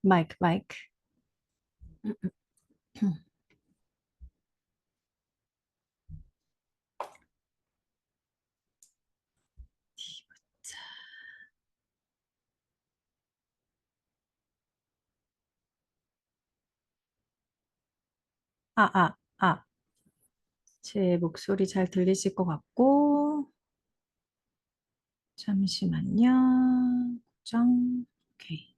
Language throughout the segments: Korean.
마이크, 마이크. 아, 아, 아. 제 목소리 잘 들리실 것 같고, 잠시만요. 고정. 오케이.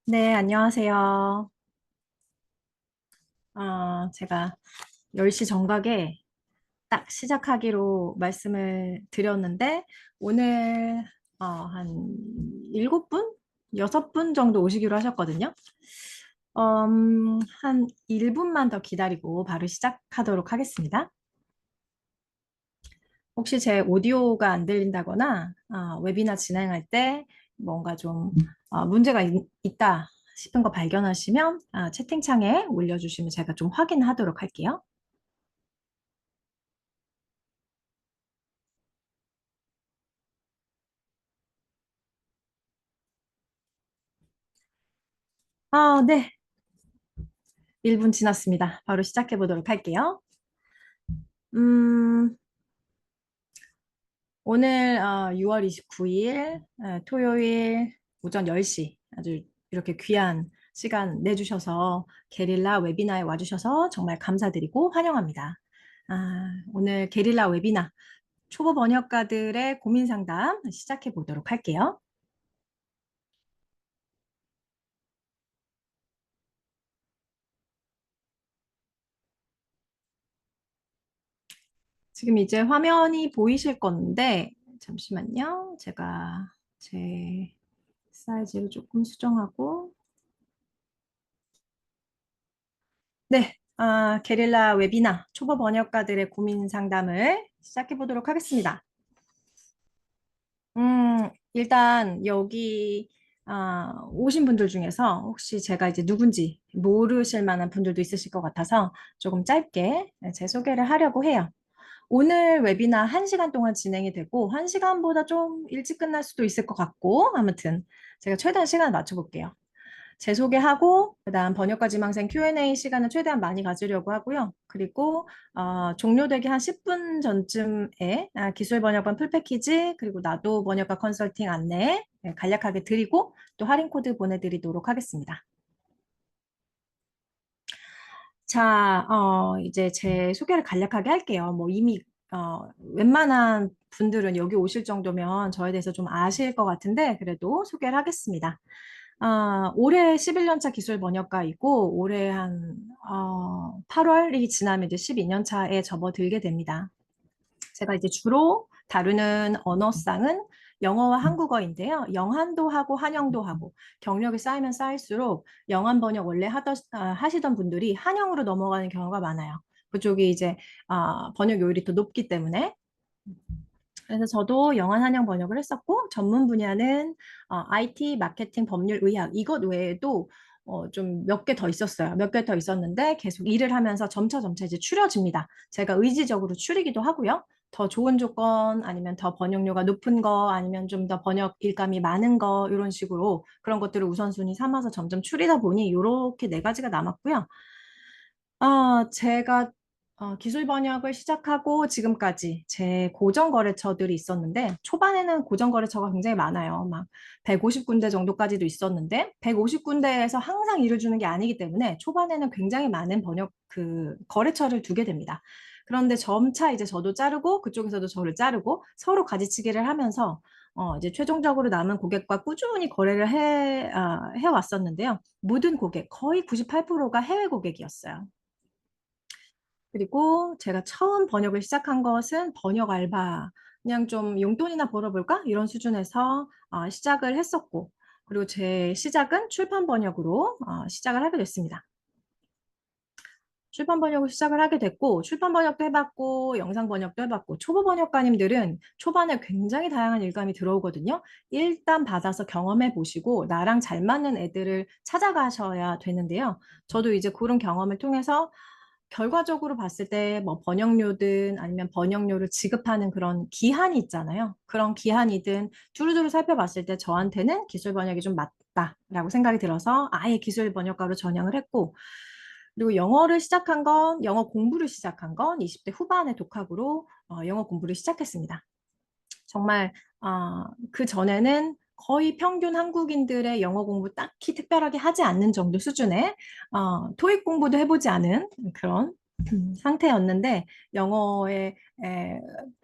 네, 안녕하세요. 제가 10시 정각에 딱 시작하기로 말씀을 드렸는데, 오늘, 한 7분? 6분 정도 오시기로 하셨거든요. 한 1분만 더 기다리고 바로 시작하도록 하겠습니다. 혹시 제 오디오가 안 들린다거나 웨비나 진행할 때 뭔가 좀 문제가 있다 싶은 거 발견하시면 채팅창에 올려주시면 제가 좀 확인하도록 할게요. 네. 1분 지났습니다. 바로 시작해 보도록 할게요. 음, 오늘 6월 29일 토요일 오전 10시 아주 이렇게 귀한 시간 내주셔서 게릴라 웨비나에 와주셔서 정말 감사드리고 환영합니다. 오늘 게릴라 웨비나 초보 번역가들의 고민 상담 시작해 보도록 할게요. 지금 이제 화면이 보이실 건데 잠시만요. 제가 제 사이즈를 조금 수정하고 네, 게릴라 웨비나 초보 번역가들의 고민 상담을 시작해 보도록 하겠습니다. 일단 여기 오신 분들 중에서 혹시 제가 이제 누군지 모르실 만한 분들도 있으실 것 같아서 조금 짧게 제 소개를 하려고 해요. 오늘 웨비나 1시간 동안 진행이 되고 1시간보다 좀 일찍 끝날 수도 있을 것 같고 아무튼 제가 최대한 시간을 맞춰볼게요. 제 소개하고 그다음 번역가 지망생 Q&A 시간을 최대한 많이 가지려고 하고요. 그리고 종료되기 한 10분 전쯤에 기술 번역반 풀 패키지 그리고 나도 번역가 컨설팅 안내 간략하게 드리고 또 할인 코드 보내드리도록 하겠습니다. 자, 이제 제 소개를 간략하게 할게요. 뭐 이미 웬만한 분들은 여기 오실 정도면 저에 대해서 좀 아실 것 같은데 그래도 소개를 하겠습니다. 올해 11년차 기술 번역가이고 올해 한 8월이 지나면 이제 12년 차에 접어들게 됩니다. 제가 이제 주로 다루는 언어쌍은 영어와 한국어인데요. 영한도 하고 한영도 하고 경력이 쌓이면 쌓일수록 영한 번역 원래 하시던 분들이 한영으로 넘어가는 경우가 많아요. 그쪽이 이제 번역 요율이 더 높기 때문에 그래서 저도 영한 한영 번역을 했었고 전문 분야는 IT, 마케팅, 법률, 의학 이것 외에도 좀 몇 개 더 있었어요. 몇 개 더 있었는데 계속 일을 하면서 점차 이제 추려집니다. 제가 의지적으로 추리기도 하고요. 더 좋은 조건 아니면 더 번역료가 높은 거 아니면 좀 더 번역 일감이 많은 거 이런 식으로 그런 것들을 우선순위 삼아서 점점 추리다 보니 이렇게 네 가지가 남았고요. 제가 기술 번역을 시작하고 지금까지 제 고정 거래처들이 있었는데 초반에는 고정 거래처가 굉장히 많아요. 막 150군데 정도까지도 있었는데 150군데에서 항상 일을 주는 게 아니기 때문에 초반에는 굉장히 많은 번역 그 거래처를 두게 됩니다. 그런데 점차 이제 저도 자르고 그쪽에서도 저를 자르고 서로 가지치기를 하면서 이제 최종적으로 남은 고객과 꾸준히 거래를 해왔었는데요. 모든 고객, 거의 98%가 해외 고객이었어요. 그리고 제가 처음 번역을 시작한 것은 번역 알바, 그냥 좀 용돈이나 벌어볼까? 이런 수준에서 시작을 했었고, 그리고 제 시작은 출판 번역으로 시작을 하게 됐습니다. 출판 번역을 시작을 하게 됐고, 출판 번역도 해봤고, 영상 번역도 해봤고, 초보 번역가님들은 초반에 굉장히 다양한 일감이 들어오거든요. 일단 받아서 경험해 보시고, 나랑 잘 맞는 애들을 찾아가셔야 되는데요. 저도 이제 그런 경험을 통해서 결과적으로 봤을 때 뭐 번역료든 아니면 번역료를 지급하는 그런 기한이 있잖아요. 그런 기한이든 두루두루 살펴봤을 때 저한테는 기술 번역이 좀 맞다라고 생각이 들어서 아예 기술 번역가로 전향을 했고, 그리고 영어 공부를 시작한 건 20대 후반에 독학으로 영어 공부를 시작했습니다. 정말 그 전에는 거의 평균 한국인들의 영어 공부 딱히 특별하게 하지 않는 정도 수준의 토익 공부도 해보지 않은 그런 상태였는데 영어에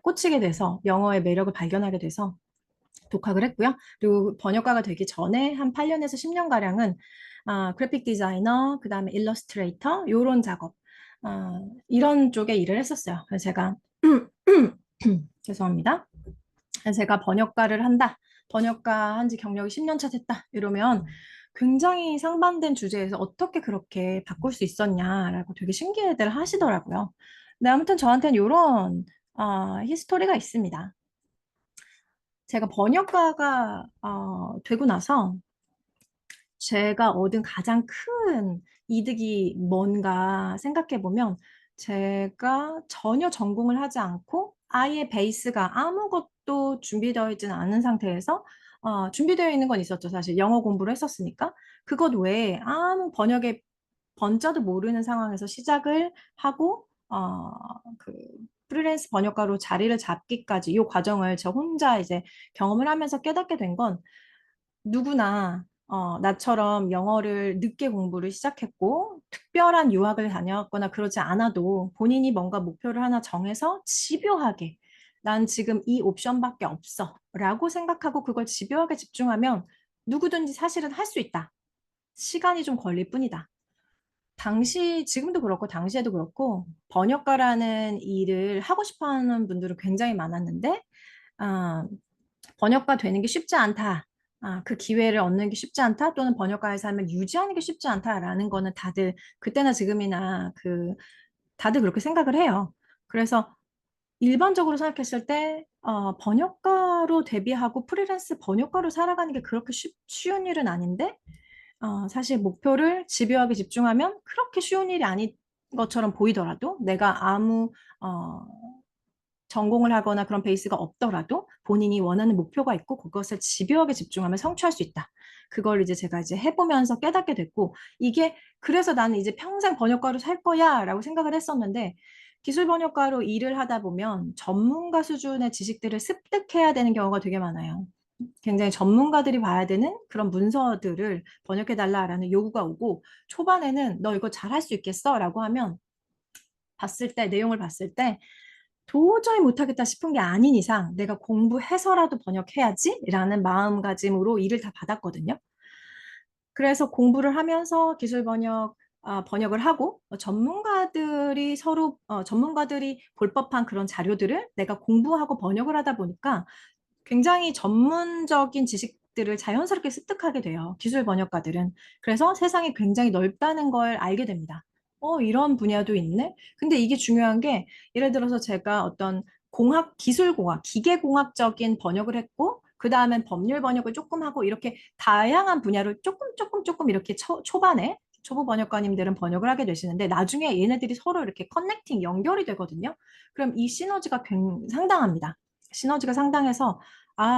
꽂히게 돼서 영어의 매력을 발견하게 돼서 독학을 했고요. 그리고 번역가가 되기 전에 한 8년에서 10년가량은 그래픽 디자이너, 그 다음에 일러스트레이터, 요런 작업, 이런 쪽에 일을 했었어요. 그래서 제가 죄송합니다. 제가 번역가를 한다. 번역가 한지 경력이 10년 차 됐다. 이러면 굉장히 상반된 주제에서 어떻게 그렇게 바꿀 수 있었냐라고 되게 신기해들 하시더라고요. 근데 아무튼 저한테는 이런 히스토리가 있습니다. 제가 번역가가 되고 나서 제가 얻은 가장 큰 이득이 뭔가 생각해 보면 제가 전혀 전공을 하지 않고 아예 베이스가 아무것도 준비되어 있지는 않은 상태에서 준비되어 있는 건 있었죠. 사실 영어 공부를 했었으니까. 그것 외에 아무 번역의 번자도 모르는 상황에서 시작을 하고 그 프리랜스 번역가로 자리를 잡기까지 이 과정을 저 혼자 이제 경험을 하면서 깨닫게 된 건 누구나 나처럼 영어를 늦게 공부를 시작했고, 특별한 유학을 다녀왔거나 그러지 않아도 본인이 뭔가 목표를 하나 정해서 집요하게, 난 지금 이 옵션밖에 없어. 라고 생각하고 그걸 집요하게 집중하면 누구든지 사실은 할 수 있다. 시간이 좀 걸릴 뿐이다. 지금도 그렇고, 당시에도 그렇고, 번역가라는 일을 하고 싶어 하는 분들은 굉장히 많았는데, 아, 번역가 되는 게 쉽지 않다. 그 기회를 얻는 게 쉽지 않다. 또는 번역가의 삶을 유지하는 게 쉽지 않다라는 거는 다들 그때나 지금이나 다들 그렇게 생각을 해요. 그래서 일반적으로 생각했을 때 번역가로 데뷔하고 프리랜스 번역가로 살아가는 게 그렇게 쉬운 일은 아닌데 사실 목표를 집요하게 집중하면 그렇게 쉬운 일이 아닌 것처럼 보이더라도 내가 아무 어, 전공을 하거나 그런 베이스가 없더라도 본인이 원하는 목표가 있고 그것을 집요하게 집중하면 성취할 수 있다. 그걸 이제 제가 이제 해보면서 깨닫게 됐고 이게 그래서 나는 이제 평생 번역가로 살 거야라고 생각을 했었는데 기술 번역가로 일을 하다 보면 전문가 수준의 지식들을 습득해야 되는 경우가 되게 많아요. 굉장히 전문가들이 봐야 되는 그런 문서들을 번역해달라라는 요구가 오고 초반에는 너 이거 잘할 수 있겠어? 라고 하면 내용을 봤을 때 도저히 못하겠다 싶은 게 아닌 이상 내가 공부해서라도 번역해야지 라는 마음가짐으로 일을 다 받았거든요. 그래서 공부를 하면서 번역을 하고 전문가들이 볼 법한 그런 자료들을 내가 공부하고 번역을 하다 보니까 굉장히 전문적인 지식들을 자연스럽게 습득하게 돼요. 기술 번역가들은. 그래서 세상이 굉장히 넓다는 걸 알게 됩니다. 이런 분야도 있네? 근데 이게 중요한 게, 예를 들어서 제가 어떤 기계공학적인 번역을 했고, 그 다음엔 법률 번역을 조금 하고, 이렇게 다양한 분야를 조금 이렇게 초반에 초보 번역가님들은 번역을 하게 되시는데, 나중에 얘네들이 서로 이렇게 연결이 되거든요. 그럼 이 시너지가 상당합니다. 시너지가 상당해서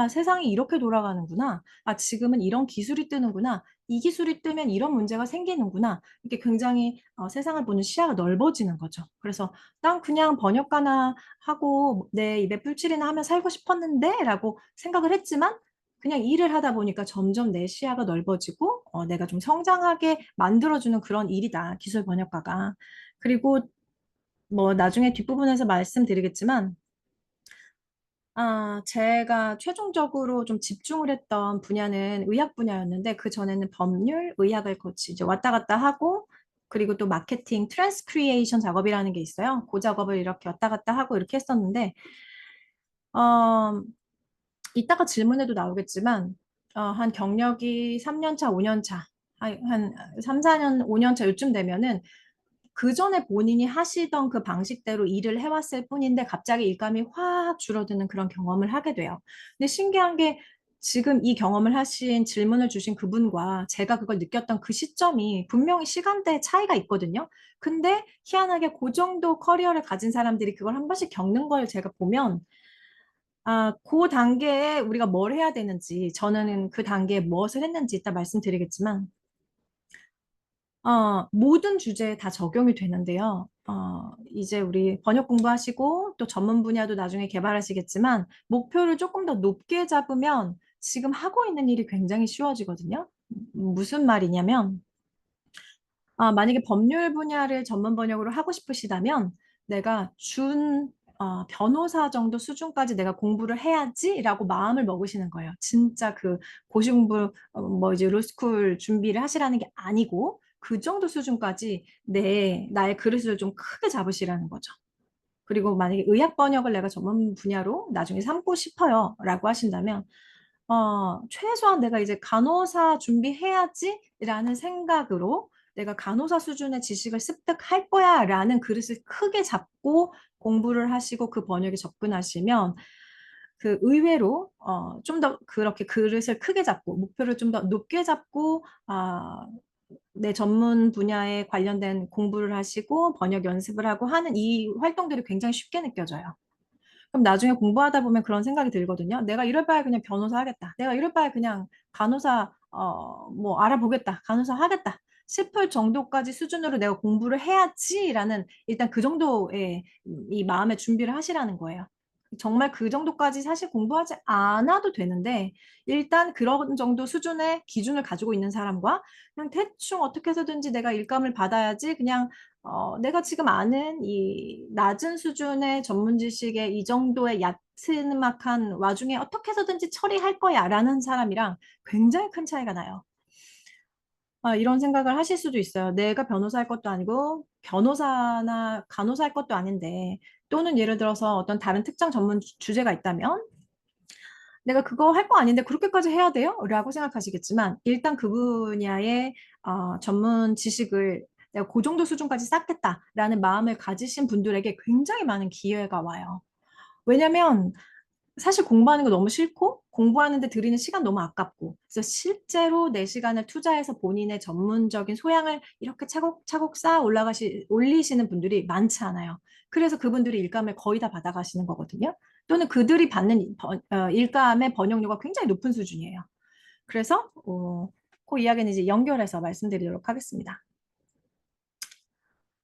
세상이 이렇게 돌아가는구나. 지금은 이런 기술이 뜨는구나. 이 기술이 뜨면 이런 문제가 생기는구나. 이게 굉장히 세상을 보는 시야가 넓어지는 거죠. 그래서 난 그냥 번역가나 하고 내 입에 풀칠이나 하면 살고 싶었는데 라고 생각을 했지만 그냥 일을 하다 보니까 점점 내 시야가 넓어지고 내가 좀 성장하게 만들어주는 그런 일이다. 기술 번역가가. 그리고 뭐 나중에 뒷부분에서 말씀드리겠지만 제가 최종적으로 좀 집중을 했던 분야는 의학 분야였는데, 그 전에는 법률, 의학을 거치 이제 왔다 갔다 하고, 그리고 또 마케팅, 트랜스크리에이션 작업이라는 게 있어요. 그 작업을 이렇게 왔다 갔다 하고 이렇게 했었는데, 어, 이따가 질문에도 나오겠지만, 한 경력이 3년 차, 5년 차, 한 3, 4년, 5년 차 요쯤 되면은 그 전에 본인이 하시던 그 방식대로 일을 해왔을 뿐인데 갑자기 일감이 확 줄어드는 그런 경험을 하게 돼요. 근데 신기한 게 지금 이 경험을 하신 질문을 주신 그분과 제가 그걸 느꼈던 그 시점이 분명히 시간대 차이가 있거든요. 근데 희한하게 그 정도 커리어를 가진 사람들이 그걸 한 번씩 겪는 걸 제가 보면 그 단계에 우리가 뭘 해야 되는지, 저는 그 단계에 무엇을 했는지 이따 말씀드리겠지만, 모든 주제에 다 적용이 되는데요. 이제 우리 번역 공부하시고 또 전문 분야도 나중에 개발하시겠지만, 목표를 조금 더 높게 잡으면 지금 하고 있는 일이 굉장히 쉬워지거든요. 무슨 말이냐면, 만약에 법률 분야를 전문 번역으로 하고 싶으시다면 내가 변호사 정도 수준까지 내가 공부를 해야지라고 마음을 먹으시는 거예요. 진짜 그 고시 공부, 뭐 이제 로스쿨 준비를 하시라는 게 아니고 그 정도 수준까지 나의 그릇을 좀 크게 잡으시라는 거죠. 그리고 만약에 의학 번역을 내가 전문 분야로 나중에 삼고 싶어요 라고 하신다면 최소한 내가 이제 간호사 준비해야지라는 생각으로 내가 간호사 수준의 지식을 습득할 거야라는 그릇을 크게 잡고 공부를 하시고 그 번역에 접근하시면 그 의외로 좀 더 그렇게 그릇을 크게 잡고 목표를 좀 더 높게 잡고 내 전문 분야에 관련된 공부를 하시고 번역 연습을 하고 하는 이 활동들이 굉장히 쉽게 느껴져요. 그럼 나중에 공부하다 보면 그런 생각이 들거든요. 내가 이럴 바에 그냥 변호사 하겠다. 내가 이럴 바에 그냥 간호사, 뭐 알아보겠다. 간호사 하겠다. 싶을 정도까지 수준으로 내가 공부를 해야지라는 일단 그 정도의 이 마음의 준비를 하시라는 거예요. 정말 그 정도까지 사실 공부하지 않아도 되는데 일단 그런 정도 수준의 기준을 가지고 있는 사람과 그냥 대충 어떻게 해서든지 내가 일감을 받아야지 그냥 내가 지금 아는 이 낮은 수준의 전문 지식의 이 정도의 얕은막한 와중에 어떻게 해서든지 처리할 거야 라는 사람이랑 굉장히 큰 차이가 나요. 이런 생각을 하실 수도 있어요. 내가 변호사할 것도 아니고 변호사나 간호사할 것도 아닌데 또는 예를 들어서 어떤 다른 특정 전문 주제가 있다면 내가 그거 할 거 아닌데 그렇게까지 해야 돼요? 라고 생각하시겠지만 일단 그 분야의 전문 지식을 내가 그 정도 수준까지 쌓겠다라는 마음을 가지신 분들에게 굉장히 많은 기회가 와요. 왜냐면 사실 공부하는 거 너무 싫고 공부하는데 들이는 시간 너무 아깝고 그래서 실제로 내 시간을 투자해서 본인의 전문적인 소양을 이렇게 차곡차곡 올리시는 분들이 많지 않아요. 그래서 그분들이 일감을 거의 다 받아가시는 거거든요. 또는 그들이 받는 일감의 번역료가 굉장히 높은 수준이에요. 그래서 그 이야기는 이제 연결해서 말씀드리도록 하겠습니다.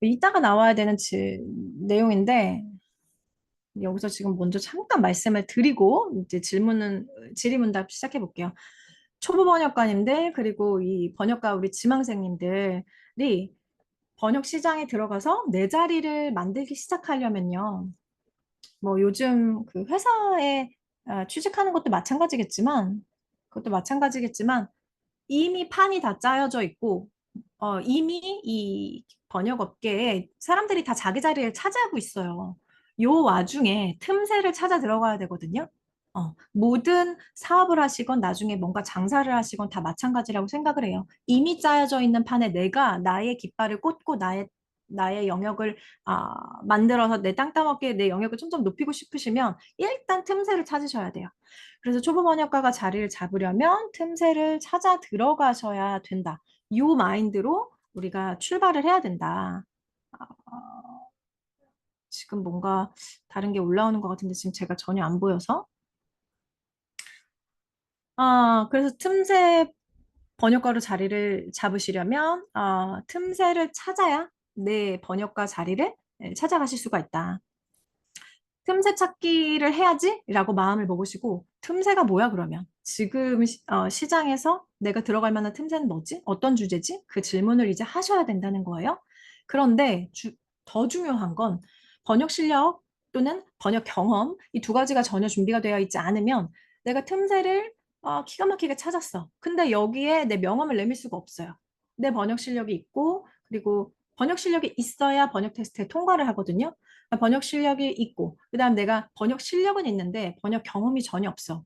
이따가 나와야 되는 내용인데 여기서 지금 먼저 잠깐 말씀을 드리고 이제 질의문답 시작해 볼게요. 초보 번역가님들 그리고 이 번역가 우리 지망생님들이 번역 시장에 들어가서 내 자리를 만들기 시작하려면요. 뭐 요즘 그 회사에 취직하는 것도 마찬가지겠지만 그것도 마찬가지겠지만 이미 판이 다 짜여져 있고 이미 이 번역 업계에 사람들이 다 자기 자리를 차지하고 있어요. 요 와중에 틈새를 찾아 들어가야 되거든요. 모든 사업을 하시건 나중에 뭔가 장사를 하시건 다 마찬가지라고 생각을 해요. 이미 짜여져 있는 판에 내가 나의 깃발을 꽂고 나의 영역을 만들어서 내 땅 따먹기에 내 영역을 좀 높이고 싶으시면 일단 틈새를 찾으셔야 돼요. 그래서 초보 번역가가 자리를 잡으려면 틈새를 찾아 들어가셔야 된다. 이 마인드로 우리가 출발을 해야 된다. 지금 뭔가 다른 게 올라오는 것 같은데 지금 제가 전혀 안 보여서. 그래서 틈새 번역가로 자리를 잡으시려면 틈새를 찾아야 내 번역가 자리를 찾아가실 수가 있다. 틈새 찾기를 해야지라고 마음을 먹으시고 틈새가 뭐야 그러면 지금 시장에서 내가 들어갈 만한 틈새는 뭐지? 어떤 주제지? 그 질문을 이제 하셔야 된다는 거예요. 그런데 더 중요한 건 번역 실력 또는 번역 경험 이 두 가지가 전혀 준비가 되어 있지 않으면 내가 틈새를 기가 막히게 찾았어. 근데 여기에 내 명함을 내밀 수가 없어요. 내 번역 실력이 있고 그리고 번역 실력이 있어야 번역 테스트에 통과를 하거든요. 번역 실력이 있고 그다음 내가 번역 실력은 있는데 번역 경험이 전혀 없어.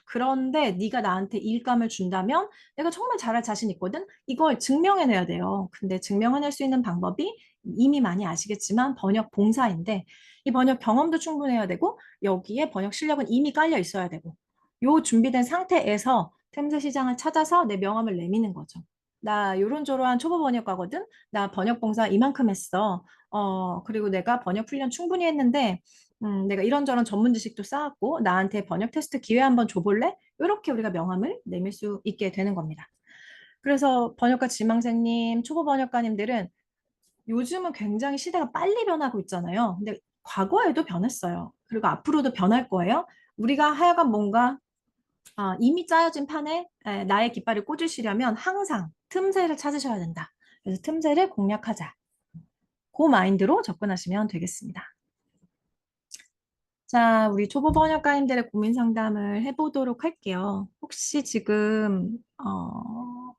그런데 네가 나한테 일감을 준다면 내가 정말 잘할 자신 있거든. 이걸 증명해내야 돼요. 근데 증명해낼 수 있는 방법이 이미 많이 아시겠지만 번역 봉사인데 이 번역 경험도 충분해야 되고 여기에 번역 실력은 이미 깔려 있어야 되고 요 준비된 상태에서 템스 시장을 찾아서 내 명함을 내미는 거죠. 나 요런저런 초보 번역가거든? 나 번역 봉사 이만큼 했어. 그리고 내가 번역 훈련 충분히 했는데, 내가 이런저런 전문 지식도 쌓았고, 나한테 번역 테스트 기회 한번 줘볼래? 이렇게 우리가 명함을 내밀 수 있게 되는 겁니다. 그래서 번역가 지망생님, 초보 번역가님들은 요즘은 굉장히 시대가 빨리 변하고 있잖아요. 근데 과거에도 변했어요. 그리고 앞으로도 변할 거예요. 우리가 하여간 뭔가 이미 짜여진 판에 나의 깃발을 꽂으시려면 항상 틈새를 찾으셔야 된다. 그래서 틈새를 공략하자. 그 마인드로 접근하시면 되겠습니다. 자, 우리 초보 번역가님들의 고민 상담을 해보도록 할게요. 혹시 지금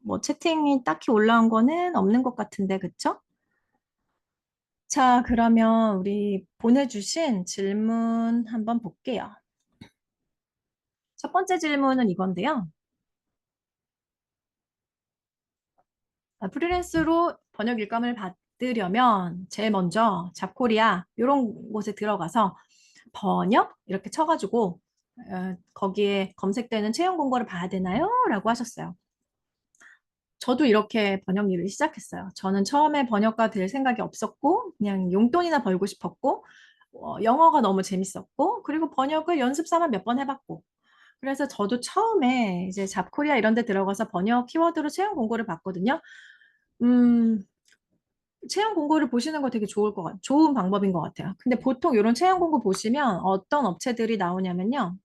뭐 채팅이 딱히 올라온 거는 없는 것 같은데, 그쵸? 자, 그러면 우리 보내주신 질문 한번 볼게요. 첫 번째 질문은 이건데요. 프리랜서로 번역 일감을 받으려면 제일 먼저 잡코리아 이런 곳에 들어가서 번역 이렇게 쳐가지고 거기에 검색되는 채용 공고를 봐야 되나요? 라고 하셨어요. 저도 이렇게 번역 일을 시작했어요. 저는 처음에 번역가 될 생각이 없었고 그냥 용돈이나 벌고 싶었고 영어가 너무 재밌었고 그리고 번역을 연습 삼아 몇 번 해봤고 그래서 저도 처음에 이제 잡코리아 이런 데 들어가서 번역 키워드로 채용 공고를 봤거든요. 음, 채용 공고를 보시는 거 되게 좋은 방법인 것 같아요. 근데 보통 이런 채용 공고 보시면 어떤 업체들이 나오냐면요.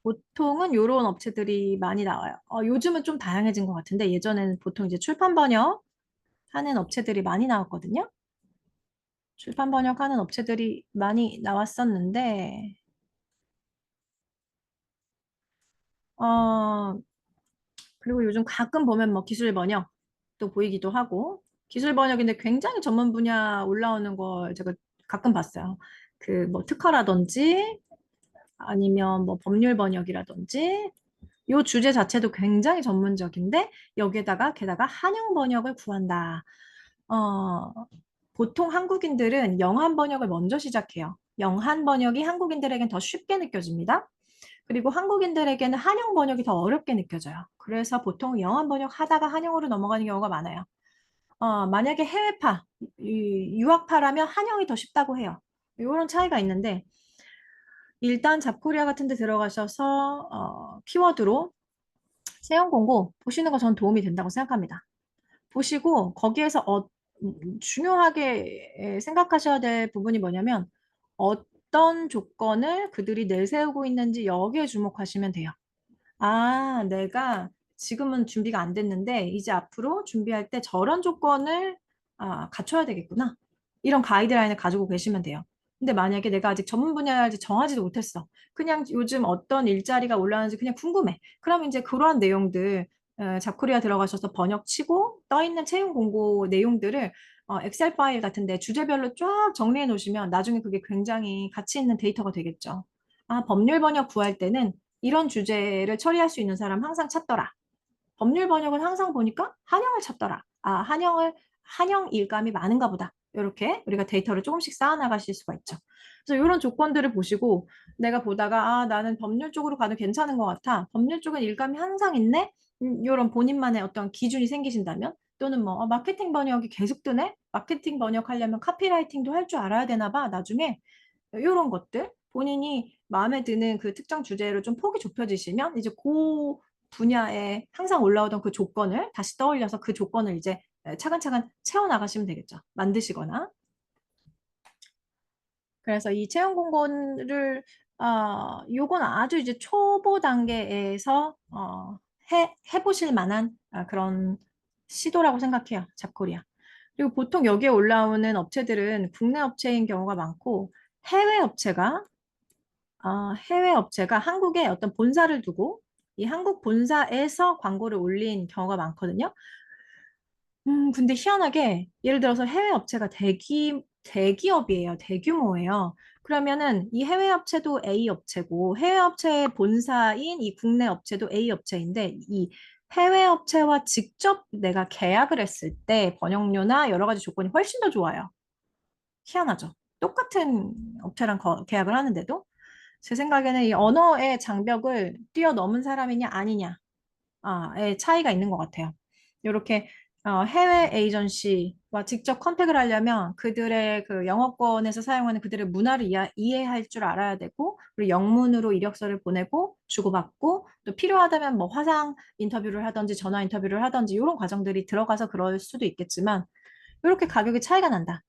보통은 이런 업체들이 많이 나와요. 요즘은 좀 다양해진 것 같은데 예전에는 보통 이제 출판 번역 하는 업체들이 많이 나왔거든요. 출판 번역하는 업체들이 많이 나왔었는데, 어, 그리고 요즘 가끔 보면 뭐 기술 번역도 보이기도 하고, 기술 번역인데 굉장히 전문 분야 올라오는 걸 제가 가끔 봤어요. 그 뭐 특허라든지 아니면 뭐 법률 번역이라든지 요 주제 자체도 굉장히 전문적인데 여기에다가 게다가 한영 번역을 구한다. 어, 보통 한국인들은 영한 번역을 먼저 시작해요. 영한 번역이 한국인들에겐 더 쉽게 느껴집니다. 그리고 한국인들에게는 한영 번역이 더 어렵게 느껴져요. 그래서 보통 영한 번역 하다가 한영으로 넘어가는 경우가 많아요. 만약에 해외파, 유학파라면 한영이 더 쉽다고 해요. 이런 차이가 있는데 일단 잡코리아 같은 데 들어가셔서 키워드로 채용 공고 보시는 거 전 도움이 된다고 생각합니다. 보시고 거기에서 중요하게 생각하셔야 될 부분이 뭐냐면 어떤 조건을 그들이 내세우고 있는지 여기에 주목하시면 돼요. 아, 내가 지금은 준비가 안 됐는데 이제 앞으로 준비할 때 저런 조건을 갖춰야 되겠구나. 이런 가이드라인을 가지고 계시면 돼요. 근데 만약에 내가 아직 전문 분야를 정하지도 못했어. 그냥 요즘 어떤 일자리가 올라오는지 그냥 궁금해. 그럼 이제 그러한 내용들 잡코리아 들어가셔서 번역치고 떠 있는 채용 공고 내용들을 엑셀 파일 같은데 주제별로 쫙 정리해 놓으시면 나중에 그게 굉장히 가치 있는 데이터가 되겠죠. 법률 번역 구할 때는 이런 주제를 처리할 수 있는 사람 항상 찾더라. 법률 번역은 항상 보니까 한영을 찾더라. 한영 일감이 많은가 보다. 이렇게 우리가 데이터를 조금씩 쌓아 나가실 수가 있죠. 그래서 이런 조건들을 보시고 내가 보다가 나는 법률 쪽으로 가도 괜찮은 것 같아. 법률 쪽은 일감이 항상 있네. 이런 본인만의 어떤 기준이 생기신다면 또는 뭐 마케팅 번역이 계속 뜨네. 마케팅 번역하려면 카피라이팅도 할 줄 알아야 되나 봐. 나중에 이런 것들 본인이 마음에 드는 그 특정 주제로 좀 폭이 좁혀지시면 이제 그 분야에 항상 올라오던 그 조건을 다시 떠올려서 그 조건을 이제 차근차근 채워 나가시면 되겠죠. 만드시거나. 그래서 이 채용 공고를 요건 아주 이제 초보 단계에서 해보실 만한 그런 시도라고 생각해요. 잡코리아. 그리고 보통 여기에 올라오는 업체들은 국내 업체인 경우가 많고 해외 업체가 해외 업체가 한국에 어떤 본사를 두고 이 한국 본사에서 광고를 올린 경우가 많거든요. 근데 희한하게 예를 들어서 해외 업체가 대기업이에요. 대규모예요. 그러면은 이 해외 업체도 A 업체고 해외 업체의 본사인 이 국내 업체도 A 업체인데 이 해외 업체와 직접 내가 계약을 했을 때 번역료나 여러 가지 조건이 훨씬 더 좋아요. 희한하죠. 똑같은 업체랑 계약을 하는데도. 제 생각에는 이 언어의 장벽을 뛰어넘은 사람이냐 아니냐, 의 차이가 있는 것 같아요. 이렇게 해외 에이전시와 직접 컨택을 하려면 그들의 그 영어권에서 사용하는 그들의 문화를 이해할 줄 알아야 되고, 그리고 영문으로 이력서를 보내고 주고받고, 또 필요하다면 뭐 화상 인터뷰를 하든지 전화 인터뷰를 하든지 이런 과정들이 들어가서 그럴 수도 있겠지만, 이렇게 가격이 차이가 난다.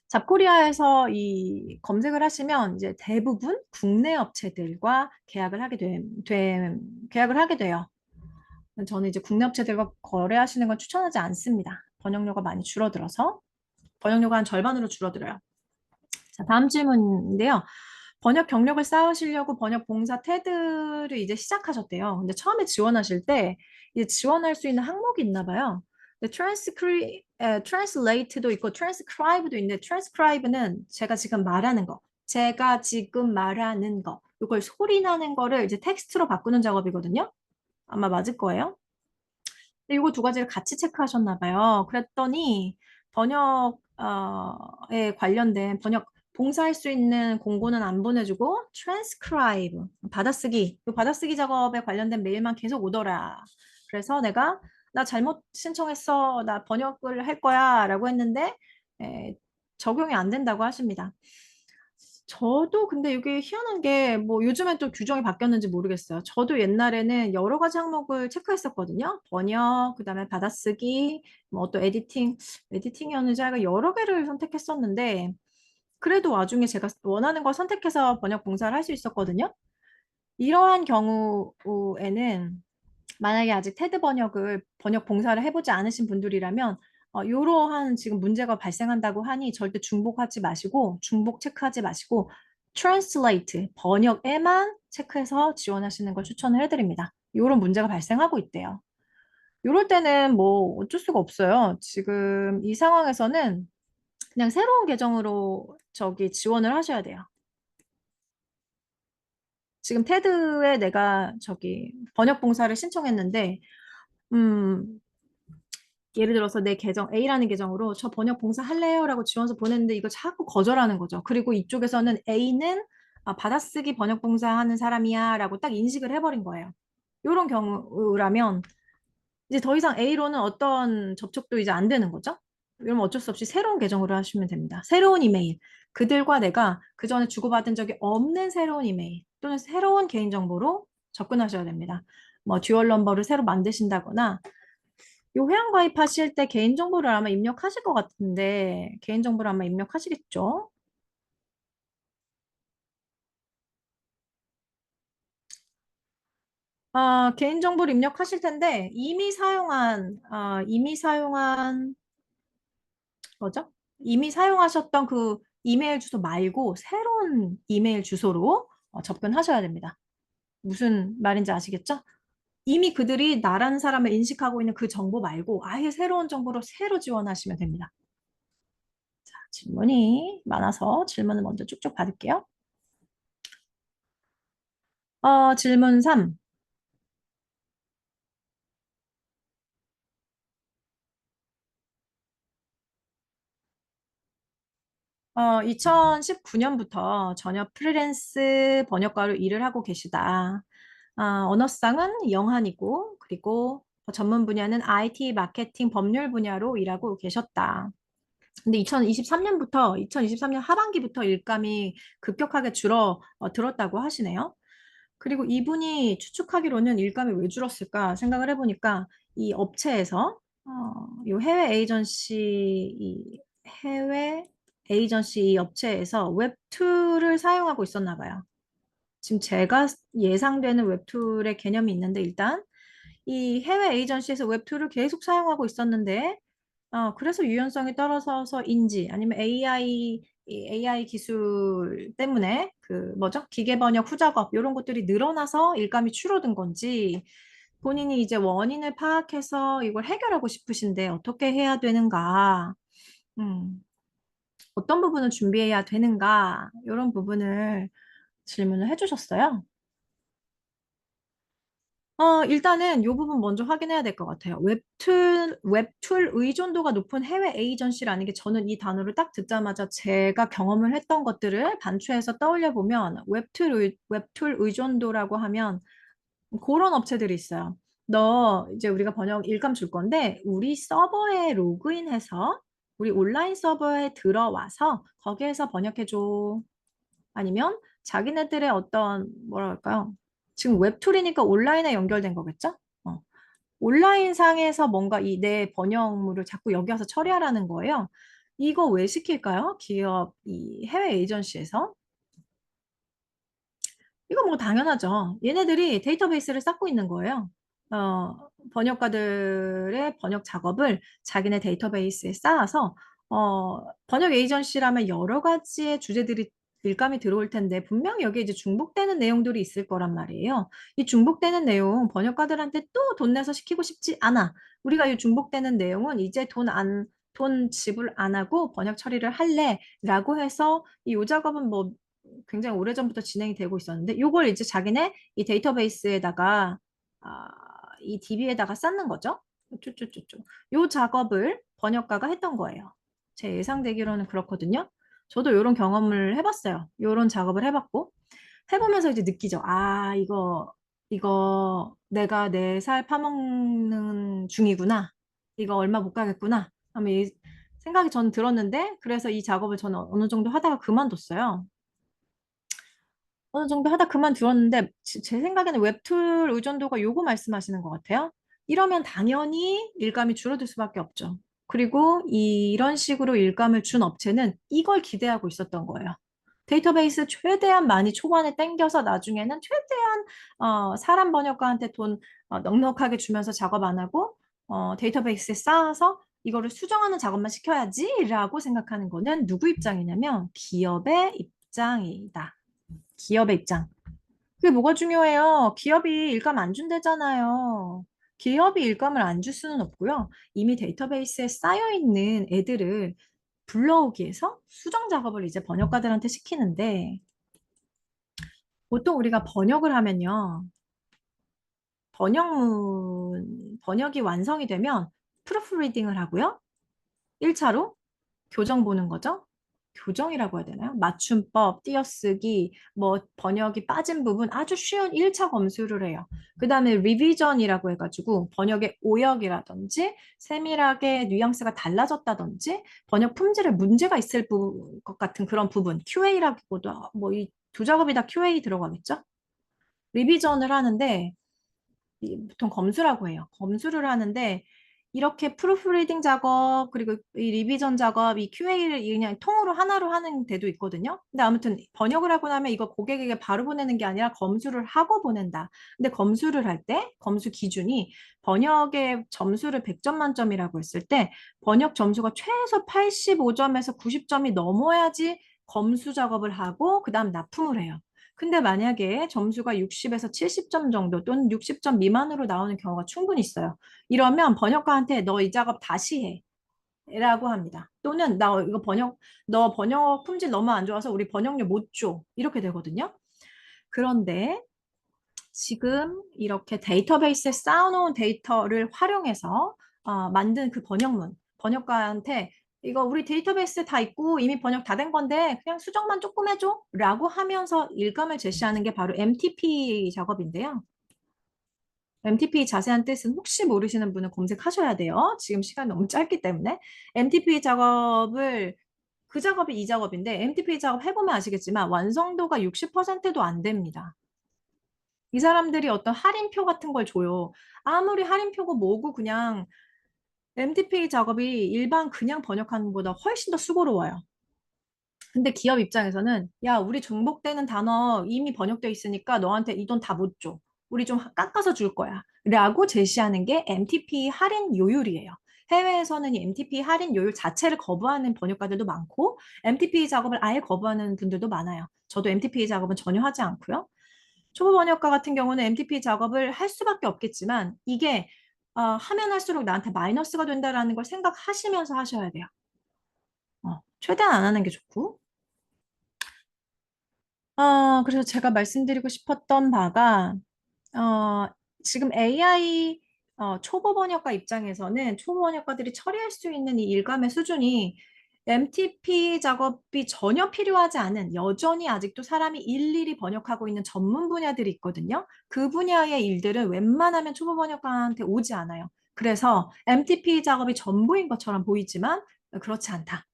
잡코리아에서 이 검색을 하시면 이제 대부분 국내 업체들과 계약을 하게 돼요. 저는 이제 국내 업체들과 거래하시는 건 추천하지 않습니다. 번역료가 많이 줄어들어서. 번역료가 한 절반으로 줄어들어요. 자, 다음 질문인데요. 번역 경력을 쌓으시려고 번역 봉사 테드를 이제 시작하셨대요. 근데 처음에 지원하실 때 이제 지원할 수 있는 항목이 있나 봐요. 근데 translate도 있고 transcribe도 있는데, transcribe는 제가 지금 말하는 거, 이걸 소리 나는 거를 이제 텍스트로 바꾸는 작업이거든요. 아마 맞을 거예요. 근데 이거 두 가지를 같이 체크하셨나 봐요. 그랬더니 번역에 관련된 번역 봉사할 수 있는 공고는 안 보내주고 transcribe 받아쓰기, 이 받아쓰기 작업에 관련된 메일만 계속 오더라. 그래서 내가 나 잘못 신청했어, 나 번역을 할 거야라고 했는데 에, 적용이 안 된다고 하십니다. 저도 근데 이게 희한한 게 뭐 요즘엔 또 규정이 바뀌었는지 모르겠어요. 저도 옛날에는 여러 가지 항목을 체크했었거든요. 번역, 그다음에 받아쓰기, 뭐 또 에디팅이었는지 하여간 여러 개를 선택했었는데, 그래도 와중에 제가 원하는 걸 선택해서 번역 봉사를 할 수 있었거든요. 이러한 경우에는 만약에 아직 테드 번역 봉사를 해보지 않으신 분들이라면 이러한 지금 문제가 발생한다고 하니 절대 중복 체크하지 마시고 translate 번역에만 체크해서 지원하시는 걸 추천을 해드립니다. 이런 문제가 발생하고 있대요. 이럴 때는 뭐 어쩔 수가 없어요. 지금 이 상황에서는 그냥 새로운 계정으로 저기 지원을 하셔야 돼요. 지금 테드에 내가 저기 번역 봉사를 신청했는데, 음, 예를 들어서 내 계정 A라는 계정으로 저 번역 봉사 할래요라고 지원서 보냈는데 이거 자꾸 거절하는 거죠. 그리고 이쪽에서는 A는 받아쓰기 번역 봉사하는 사람이야라고 딱 인식을 해버린 거예요. 이런 경우라면 이제 더 이상 A로는 어떤 접촉도 이제 안 되는 거죠. 그러면 어쩔 수 없이 새로운 계정으로 하시면 됩니다. 새로운 이메일. 그들과 내가 그전에 주고받은 적이 없는 새로운 이메일 또는 새로운 개인정보로 접근하셔야 됩니다. 뭐 듀얼 넘버를 새로 만드신다거나, 요 회원가입하실 때 개인정보를 아마 입력하실 것 같은데, 개인정보를 아마 입력하시겠죠? 개인정보를 입력하실 텐데, 뭐죠? 이미 사용하셨던 그 이메일 주소 말고 새로운 이메일 주소로 접근하셔야 됩니다. 무슨 말인지 아시겠죠? 이미 그들이 나라는 사람을 인식하고 있는 그 정보 말고 아예 새로운 정보로 새로 지원하시면 됩니다. 질문이 많아서 질문을 먼저 쭉쭉 받을게요. 질문 3. 2019년부터 전업 프리랜스 번역가로 일을 하고 계시다. 언어상은 영한이고, 그리고 전문 분야는 IT, 마케팅, 법률 분야로 일하고 계셨다. 근데 2023년 하반기부터 일감이 급격하게 들었다고 하시네요. 그리고 이분이 추측하기로는 일감이 왜 줄었을까 생각을 해보니까 이 업체에서 이 해외 에이전시 이 업체에서 웹2를 사용하고 있었나 봐요. 지금 제가 예상되는 웹2의 개념이 있는데, 일단 이 해외 에이전시에서 웹2를 계속 사용하고 있었는데, 그래서 유연성이 떨어져서인지 아니면 AI 기술 때문에 그 뭐죠? 기계 번역 후작업 이런 것들이 늘어나서 일감이 줄어든 건지, 본인이 이제 원인을 파악해서 이걸 해결하고 싶으신데 어떻게 해야 되는가, 음, 어떤 부분을 준비해야 되는가, 이런 부분을 질문을 해주셨어요. 일단은 이 부분 먼저 확인해야 될 것 같아요. 웹툴 의존도가 높은 해외 에이전시라는 게 저는 이 단어를 딱 듣자마자 제가 경험을 했던 것들을 반추해서 떠올려 보면 웹툴 의존도라고 하면 그런 업체들이 있어요. 너 이제 우리가 번역 일감 줄 건데 우리 서버에 로그인해서 우리 온라인 서버에 들어와서 거기에서 번역해줘. 아니면 자기네들의 어떤 뭐랄까요? 지금 웹툴이니까 온라인에 연결된 거겠죠? 온라인 상에서 뭔가 이 내 번역물을 자꾸 여기 와서 처리하라는 거예요. 이거 왜 시킬까요? 기업 이 해외 에이전시에서? 이거 뭐 당연하죠. 얘네들이 데이터베이스를 쌓고 있는 거예요. 어, 번역가들의 번역 작업을 자기네 데이터베이스에 쌓아서 번역 에이전시라면 여러 가지의 주제들이 일감이 들어올 텐데 분명히 여기에 이제 중복되는 내용들이 있을 거란 말이에요. 이 중복되는 내용 번역가들한테 또 돈 내서 시키고 싶지 않아. 우리가 이 중복되는 내용은 이제 돈 지불 안 하고 번역 처리를 할래 라고 해서 이 요 작업은 뭐 굉장히 오래전부터 진행이 되고 있었는데 요걸 이제 자기네 이 데이터베이스에다가 아, 이 DB에다가 쌓는 거죠. 쪼쪼쪼쪼. 요 작업을 번역가가 했던 거예요. 제 예상되기로는 그렇거든요. 저도 요런 경험을 해봤어요. 요런 작업을 해봤고 해보면서 이제 느끼죠. 아, 이거 내가 내 살 파먹는 중이구나. 이거 얼마 못 가겠구나. 하면 이 생각이 전 들었는데 그래서 이 작업을 저는 어느 정도 하다가 그만뒀어요. 어느 정도 하다 그만두었는데 제 생각에는 웹툴 의존도가 요거 말씀하시는 것 같아요. 이러면 당연히 일감이 줄어들 수밖에 없죠. 그리고 이런 식으로 일감을 준 업체는 이걸 기대하고 있었던 거예요. 데이터베이스 최대한 많이 초반에 땡겨서 나중에는 최대한 사람 번역가한테 돈 넉넉하게 주면서 작업 안 하고 데이터베이스에 쌓아서 이거를 수정하는 작업만 시켜야지라고 생각하는 거는 누구 입장이냐면 기업의 입장이다. 기업의 입장. 그게 뭐가 중요해요? 기업이 일감 안 준대잖아요. 기업이 일감을 안 줄 수는 없고요. 이미 데이터베이스에 쌓여 있는 애들을 불러오기 위해서 수정 작업을 이제 번역가들한테 시키는데 보통 우리가 번역을 하면요. 번역이 완성이 되면 프루프리딩을 하고요. 1차로 교정 보는 거죠. 교정이라고 해야 되나요? 맞춤법, 띄어쓰기, 뭐 번역이 빠진 부분 아주 쉬운 1차 검수를 해요. 그 다음에 리비전이라고 해가지고 번역의 오역이라든지 세밀하게 뉘앙스가 달라졌다든지 번역 품질에 문제가 있을 것 같은 그런 부분, QA라기보다 뭐 이 두 작업이 다 QA 들어가겠죠? 리비전을 하는데 보통 검수라고 해요. 검수를 하는데 이렇게 프루프리딩 작업 그리고 이 리비전 작업 이 QA를 그냥 통으로 하나로 하는 데도 있거든요. 근데 아무튼 번역을 하고 나면 이거 고객에게 바로 보내는 게 아니라 검수를 하고 보낸다. 근데 검수를 할 때 검수 기준이 번역의 점수를 100점 만점이라고 했을 때 번역 점수가 최소 85점에서 90점이 넘어야지 검수 작업을 하고 그다음 납품을 해요. 근데 만약에 점수가 60에서 70점 정도 또는 60점 미만으로 나오는 경우가 충분히 있어요. 이러면 번역가한테 너 이 작업 다시 해. 라고 합니다. 또는 너 번역 품질 너무 안 좋아서 우리 번역료 못 줘. 이렇게 되거든요. 그런데 지금 이렇게 데이터베이스에 쌓아놓은 데이터를 활용해서 만든 그 번역가한테 이거 우리 데이터베이스에 다 있고 이미 번역 다 된 건데 그냥 수정만 조금 해줘 라고 하면서 일감을 제시하는 게 바로 MTP 작업인데요. MTP 자세한 뜻은 혹시 모르시는 분은 검색하셔야 돼요. 지금 시간이 너무 짧기 때문에. MTP 작업을 그 작업이 이 작업인데 MTP 작업 해보면 아시겠지만 완성도가 60%도 안 됩니다. 이 사람들이 어떤 할인표 같은 걸 줘요. 아무리 할인표고 뭐고 그냥 MTP 작업이 일반 그냥 번역하는 것보다 훨씬 더 수고로워요. 근데 기업 입장에서는 야, 우리 중복되는 단어 이미 번역돼 있으니까 너한테 이 돈 다 못 줘. 우리 좀 깎아서 줄 거야. 라고 제시하는 게 MTP 할인 요율이에요. 해외에서는 이 MTP 할인 요율 자체를 거부하는 번역가들도 많고 MTP 작업을 아예 거부하는 분들도 많아요. 저도 MTP 작업은 전혀 하지 않고요. 초보 번역가 같은 경우는 MTP 작업을 할 수밖에 없겠지만 이게 하면 할수록 나한테 마이너스가 된다라는 걸 생각하시면서 하셔야 돼요. 최대한 안 하는 게 좋고. 그래서 제가 말씀드리고 싶었던 바가, 어, 지금 AI 초보 번역가 입장에서는 초보 번역가들이 처리할 수 있는 이 일감의 수준이 MTP 작업이 전혀 필요하지 않은 여전히 아직도 사람이 일일이 번역하고 있는 전문 분야들이 있거든요. 그 분야의 일들은 웬만하면 초보 번역가한테 오지 않아요. 그래서 MTP 작업이 전부인 것처럼 보이지만 그렇지 않다.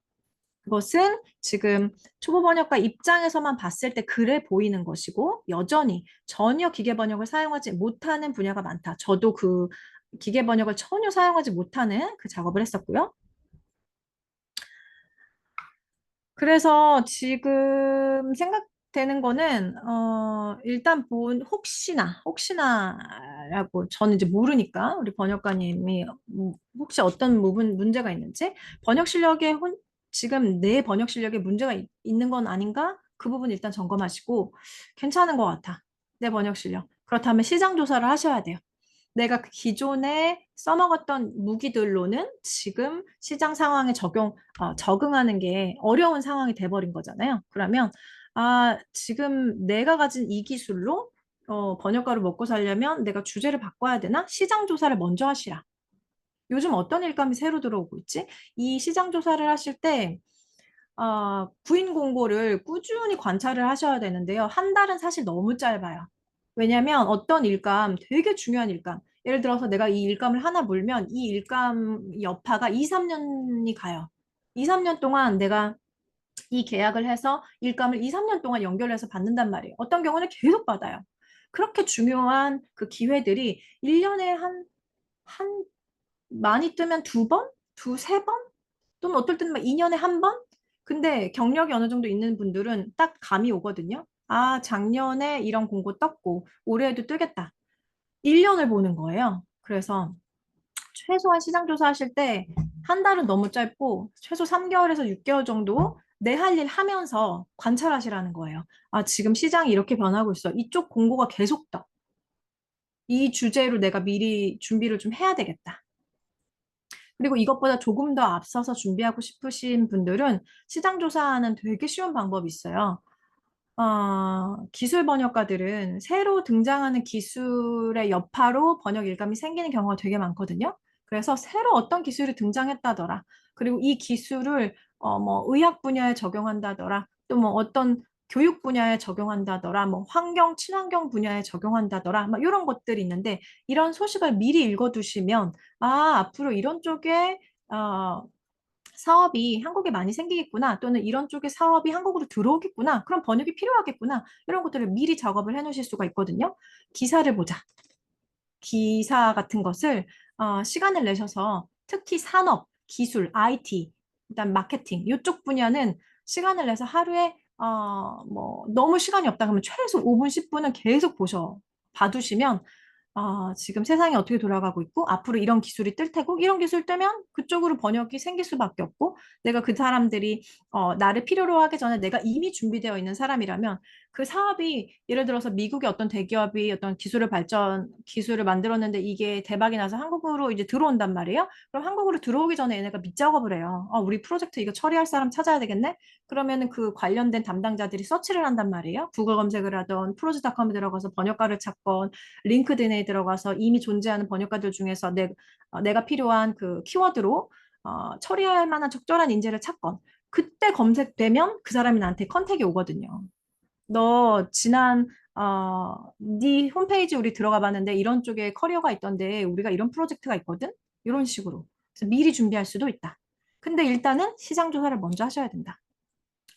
그것은 지금 초보 번역가 입장에서만 봤을 때 그래 보이는 것이고 여전히 전혀 기계 번역을 사용하지 못하는 분야가 많다. 저도 그 기계 번역을 전혀 사용하지 못하는 그 작업을 했었고요. 그래서 지금 생각되는 거는 일단 혹시나라고 저는 이제 모르니까 우리 번역가님이 혹시 어떤 부분 문제가 있는지 번역 실력에 지금 내 번역 실력에 문제가 있는 건 아닌가? 그 부분 일단 점검하시고 괜찮은 것 같아. 내 번역 실력. 그렇다면 시장 조사를 하셔야 돼요. 내가 그 기존에 써먹었던 무기들로는 지금 시장 상황에 적응하는 게 어려운 상황이 돼버린 거잖아요. 그러면, 지금 내가 가진 이 기술로 번역가로 먹고 살려면 내가 주제를 바꿔야 되나? 시장 조사를 먼저 하시라. 요즘 어떤 일감이 새로 들어오고 있지? 이 시장 조사를 하실 때, 구인 공고를 꾸준히 관찰을 하셔야 되는데요. 한 달은 사실 너무 짧아요. 왜냐면 어떤 일감, 되게 중요한 일감. 예를 들어서 내가 이 일감을 하나 물면 이 일감 여파가 2, 3년이 가요. 2, 3년 동안 내가 이 계약을 해서 일감을 2, 3년 동안 연결해서 받는단 말이에요. 어떤 경우는 계속 받아요. 그렇게 중요한 그 기회들이 1년에 한, 많이 뜨면 두 번? 두세 번? 또는 어떨 때는 막 2년에 한 번? 근데 경력이 어느 정도 있는 분들은 딱 감이 오거든요. 작년에 이런 공고 떴고, 올해에도 뜨겠다. 1년을 보는 거예요. 그래서 최소한 시장 조사하실 때 한 달은 너무 짧고, 최소 3개월에서 6개월 정도 내 할 일 하면서 관찰하시라는 거예요. 지금 시장이 이렇게 변하고 있어. 이쪽 공고가 계속 떠. 이 주제로 내가 미리 준비를 좀 해야 되겠다. 그리고 이것보다 조금 더 앞서서 준비하고 싶으신 분들은 시장 조사하는 되게 쉬운 방법이 있어요. 기술 번역가들은 새로 등장하는 기술의 여파로 번역 일감이 생기는 경우가 되게 많거든요. 그래서 새로 어떤 기술이 등장했다더라. 그리고 이 기술을 뭐 의학 분야에 적용한다더라. 또 뭐 어떤 교육 분야에 적용한다더라. 뭐 환경, 친환경 분야에 적용한다더라. 막 이런 것들이 있는데 이런 소식을 미리 읽어두시면 앞으로 이런 쪽에 어, 사업이 한국에 많이 생기겠구나, 또는 이런 쪽의 사업이 한국으로 들어오겠구나, 그럼 번역이 필요하겠구나, 이런 것들을 미리 작업을 해 놓으실 수가 있거든요. 기사를 보자. 기사 같은 것을 시간을 내셔서 특히 산업, 기술, IT, 일단 마케팅 이쪽 분야는 시간을 내서 하루에 뭐 너무 시간이 없다 그러면 최소 5분, 10분은 계속 봐두시면 지금 세상이 어떻게 돌아가고 있고 앞으로 이런 기술이 뜰 테고 이런 기술 뜨면 그쪽으로 번역이 생길 수밖에 없고 내가 그 사람들이 나를 필요로 하기 전에 내가 이미 준비되어 있는 사람이라면 그 사업이 예를 들어서 미국의 어떤 대기업이 어떤 기술을 만들었는데 이게 대박이 나서 한국으로 이제 들어온단 말이에요. 그럼 한국으로 들어오기 전에 얘네가 밑작업을 해요. 우리 프로젝트 이거 처리할 사람 찾아야 되겠네? 그러면은 그 관련된 담당자들이 서치를 한단 말이에요. 구글 검색을 하던 프로즈닷컴에 들어가서 번역가를 찾건 링크드인에 들어가서 이미 존재하는 번역가들 중에서 내가 필요한 그 키워드로 처리할 만한 적절한 인재를 찾건 그때 검색되면 그 사람이 나한테 컨택이 오거든요. 너 네 홈페이지 우리 들어가 봤는데 이런 쪽에 커리어가 있던데 우리가 이런 프로젝트가 있거든? 이런 식으로. 그래서 미리 준비할 수도 있다. 근데 일단은 시장 조사를 먼저 하셔야 된다.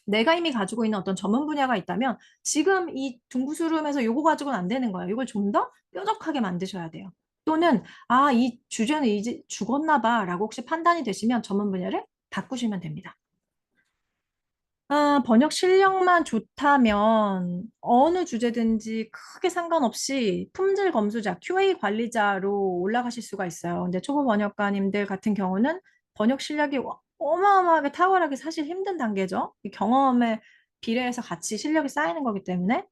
내가 이미 가지고 있는 어떤 전문 분야가 있다면 지금 이 둥구스름에서 요거 가지고는 안 되는 거예요. 이걸 좀 더 뾰족하게 만드셔야 돼요. 또는 이 주제는 이제 죽었나 봐라고 혹시 판단이 되시면 전문 분야를 바꾸시면 됩니다. 번역 실력만 좋다면 어느 주제든지 크게 상관없이 품질 검수자, QA 관리자로 올라가실 수가 있어요. 근데 초보 번역가님들 같은 경우는 번역 실력이 어마어마하게 탁월하기 사실 힘든 단계죠. 이 경험에 비례해서 같이 실력이 쌓이는 거기 때문에.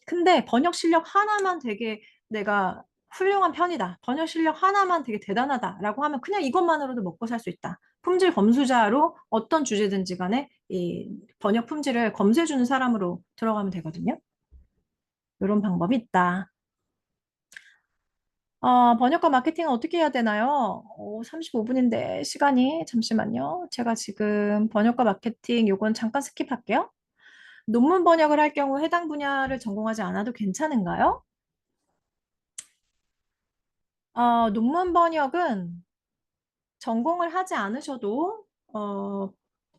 근데 번역 실력 하나만 되게 내가 훌륭한 편이다. 번역 실력 하나만 되게 대단하다라고 하면 그냥 이것만으로도 먹고 살 수 있다. 품질 검수자로 어떤 주제든지 간에 이 번역 품질을 검수해주는 사람으로 들어가면 되거든요. 이런 방법이 있다. 번역과 마케팅은 어떻게 해야 되나요? 35분인데 시간이 잠시만요. 제가 지금 번역과 마케팅 요건 잠깐 스킵할게요. 논문 번역을 할 경우 해당 분야를 전공하지 않아도 괜찮은가요? 논문 번역은 전공을 하지 않으셔도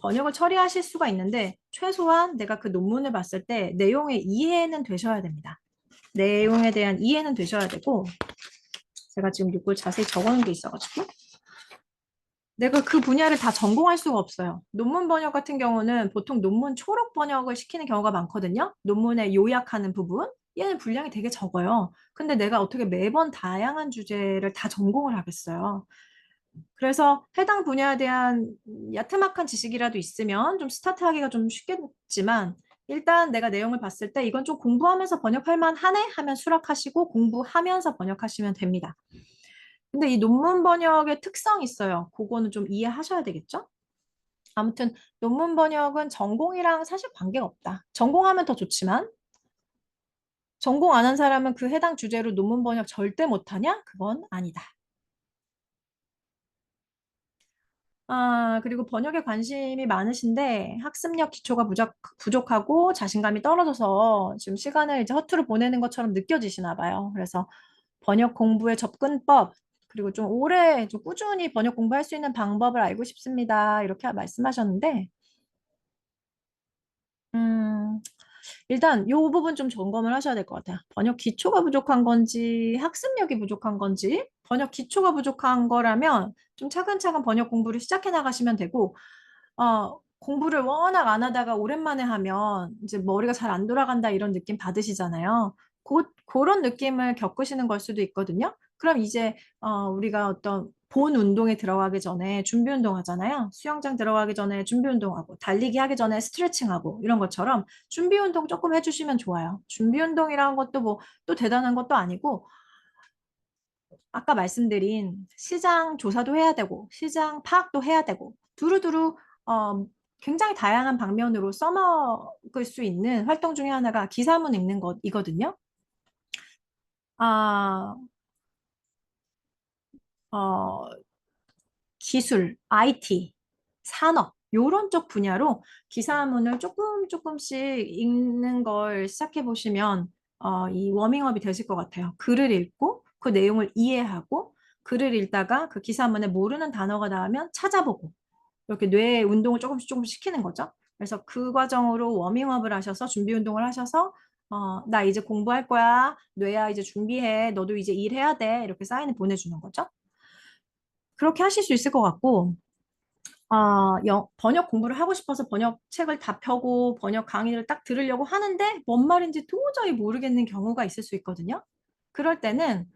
번역을 처리하실 수가 있는데 최소한 내가 그 논문을 봤을 때 내용의 이해는 되셔야 됩니다. 내용에 대한 이해는 되셔야 되고 제가 지금 이걸 자세히 적어놓은 게 있어가지고 내가 그 분야를 다 전공할 수가 없어요. 논문 번역 같은 경우는 보통 논문 초록 번역을 시키는 경우가 많거든요. 논문에 요약하는 부분. 얘는 분량이 되게 적어요. 근데 내가 어떻게 매번 다양한 주제를 다 전공을 하겠어요. 그래서 해당 분야에 대한 야트막한 지식이라도 있으면 좀 스타트하기가 좀 쉽겠지만 일단 내가 내용을 봤을 때 이건 좀 공부하면서 번역할 만하네 하면 수락하시고 공부하면서 번역하시면 됩니다. 근데 이 논문 번역의 특성이 있어요. 그거는 좀 이해하셔야 되겠죠? 아무튼 논문 번역은 전공이랑 사실 관계가 없다. 전공하면 더 좋지만 전공 안 한 사람은 그 해당 주제로 논문 번역 절대 못하냐? 그건 아니다. 그리고 번역에 관심이 많으신데 학습력 기초가 부족하고 자신감이 떨어져서 지금 시간을 이제 허투루 보내는 것처럼 느껴지시나 봐요. 그래서 번역 공부의 접근법, 그리고 좀 오래 좀 꾸준히 번역 공부할 수 있는 방법을 알고 싶습니다. 이렇게 말씀하셨는데, 음, 일단 요 부분 좀 점검을 하셔야 될 것 같아요. 번역 기초가 부족한 건지 학습력이 부족한 건지 번역 기초가 부족한 거라면 좀 차근차근 번역 공부를 시작해 나가시면 되고 공부를 워낙 안 하다가 오랜만에 하면 이제 머리가 잘 안 돌아간다 이런 느낌 받으시잖아요. 그런 느낌을 겪으시는 걸 수도 있거든요. 그럼 이제 우리가 어떤 본 운동에 들어가기 전에 준비 운동 하잖아요. 수영장 들어가기 전에 준비 운동하고 달리기 하기 전에 스트레칭하고 이런 것처럼 준비 운동 조금 해주시면 좋아요. 준비 운동이라는 것도 뭐 또 대단한 것도 아니고 아까 말씀드린 시장 조사도 해야 되고 시장 파악도 해야 되고 두루두루 어, 굉장히 다양한 방면으로 써먹을 수 있는 활동 중에 하나가 기사문 읽는 것이거든요. 아, 어, 기술, IT, 산업, 요런 쪽 분야로 기사문을 조금씩 읽는 걸 시작해 보시면 이 워밍업이 되실 것 같아요. 글을 읽고 그 내용을 이해하고 글을 읽다가 그 기사문에 모르는 단어가 나오면 찾아보고 이렇게 뇌 운동을 조금씩 시키는 거죠. 그래서 그 과정으로 워밍업을 하셔서 준비 운동을 하셔서 나 이제 공부할 거야. 뇌야 이제 준비해. 너도 이제 일해야 돼. 이렇게 사인을 보내주는 거죠. 그렇게 하실 수 있을 것 같고 번역 공부를 하고 싶어서 번역 책을 다 펴고 번역 강의를 딱 들으려고 하는데 뭔 말인지 도저히 모르겠는 경우가 있을 수 있거든요. 그럴 때는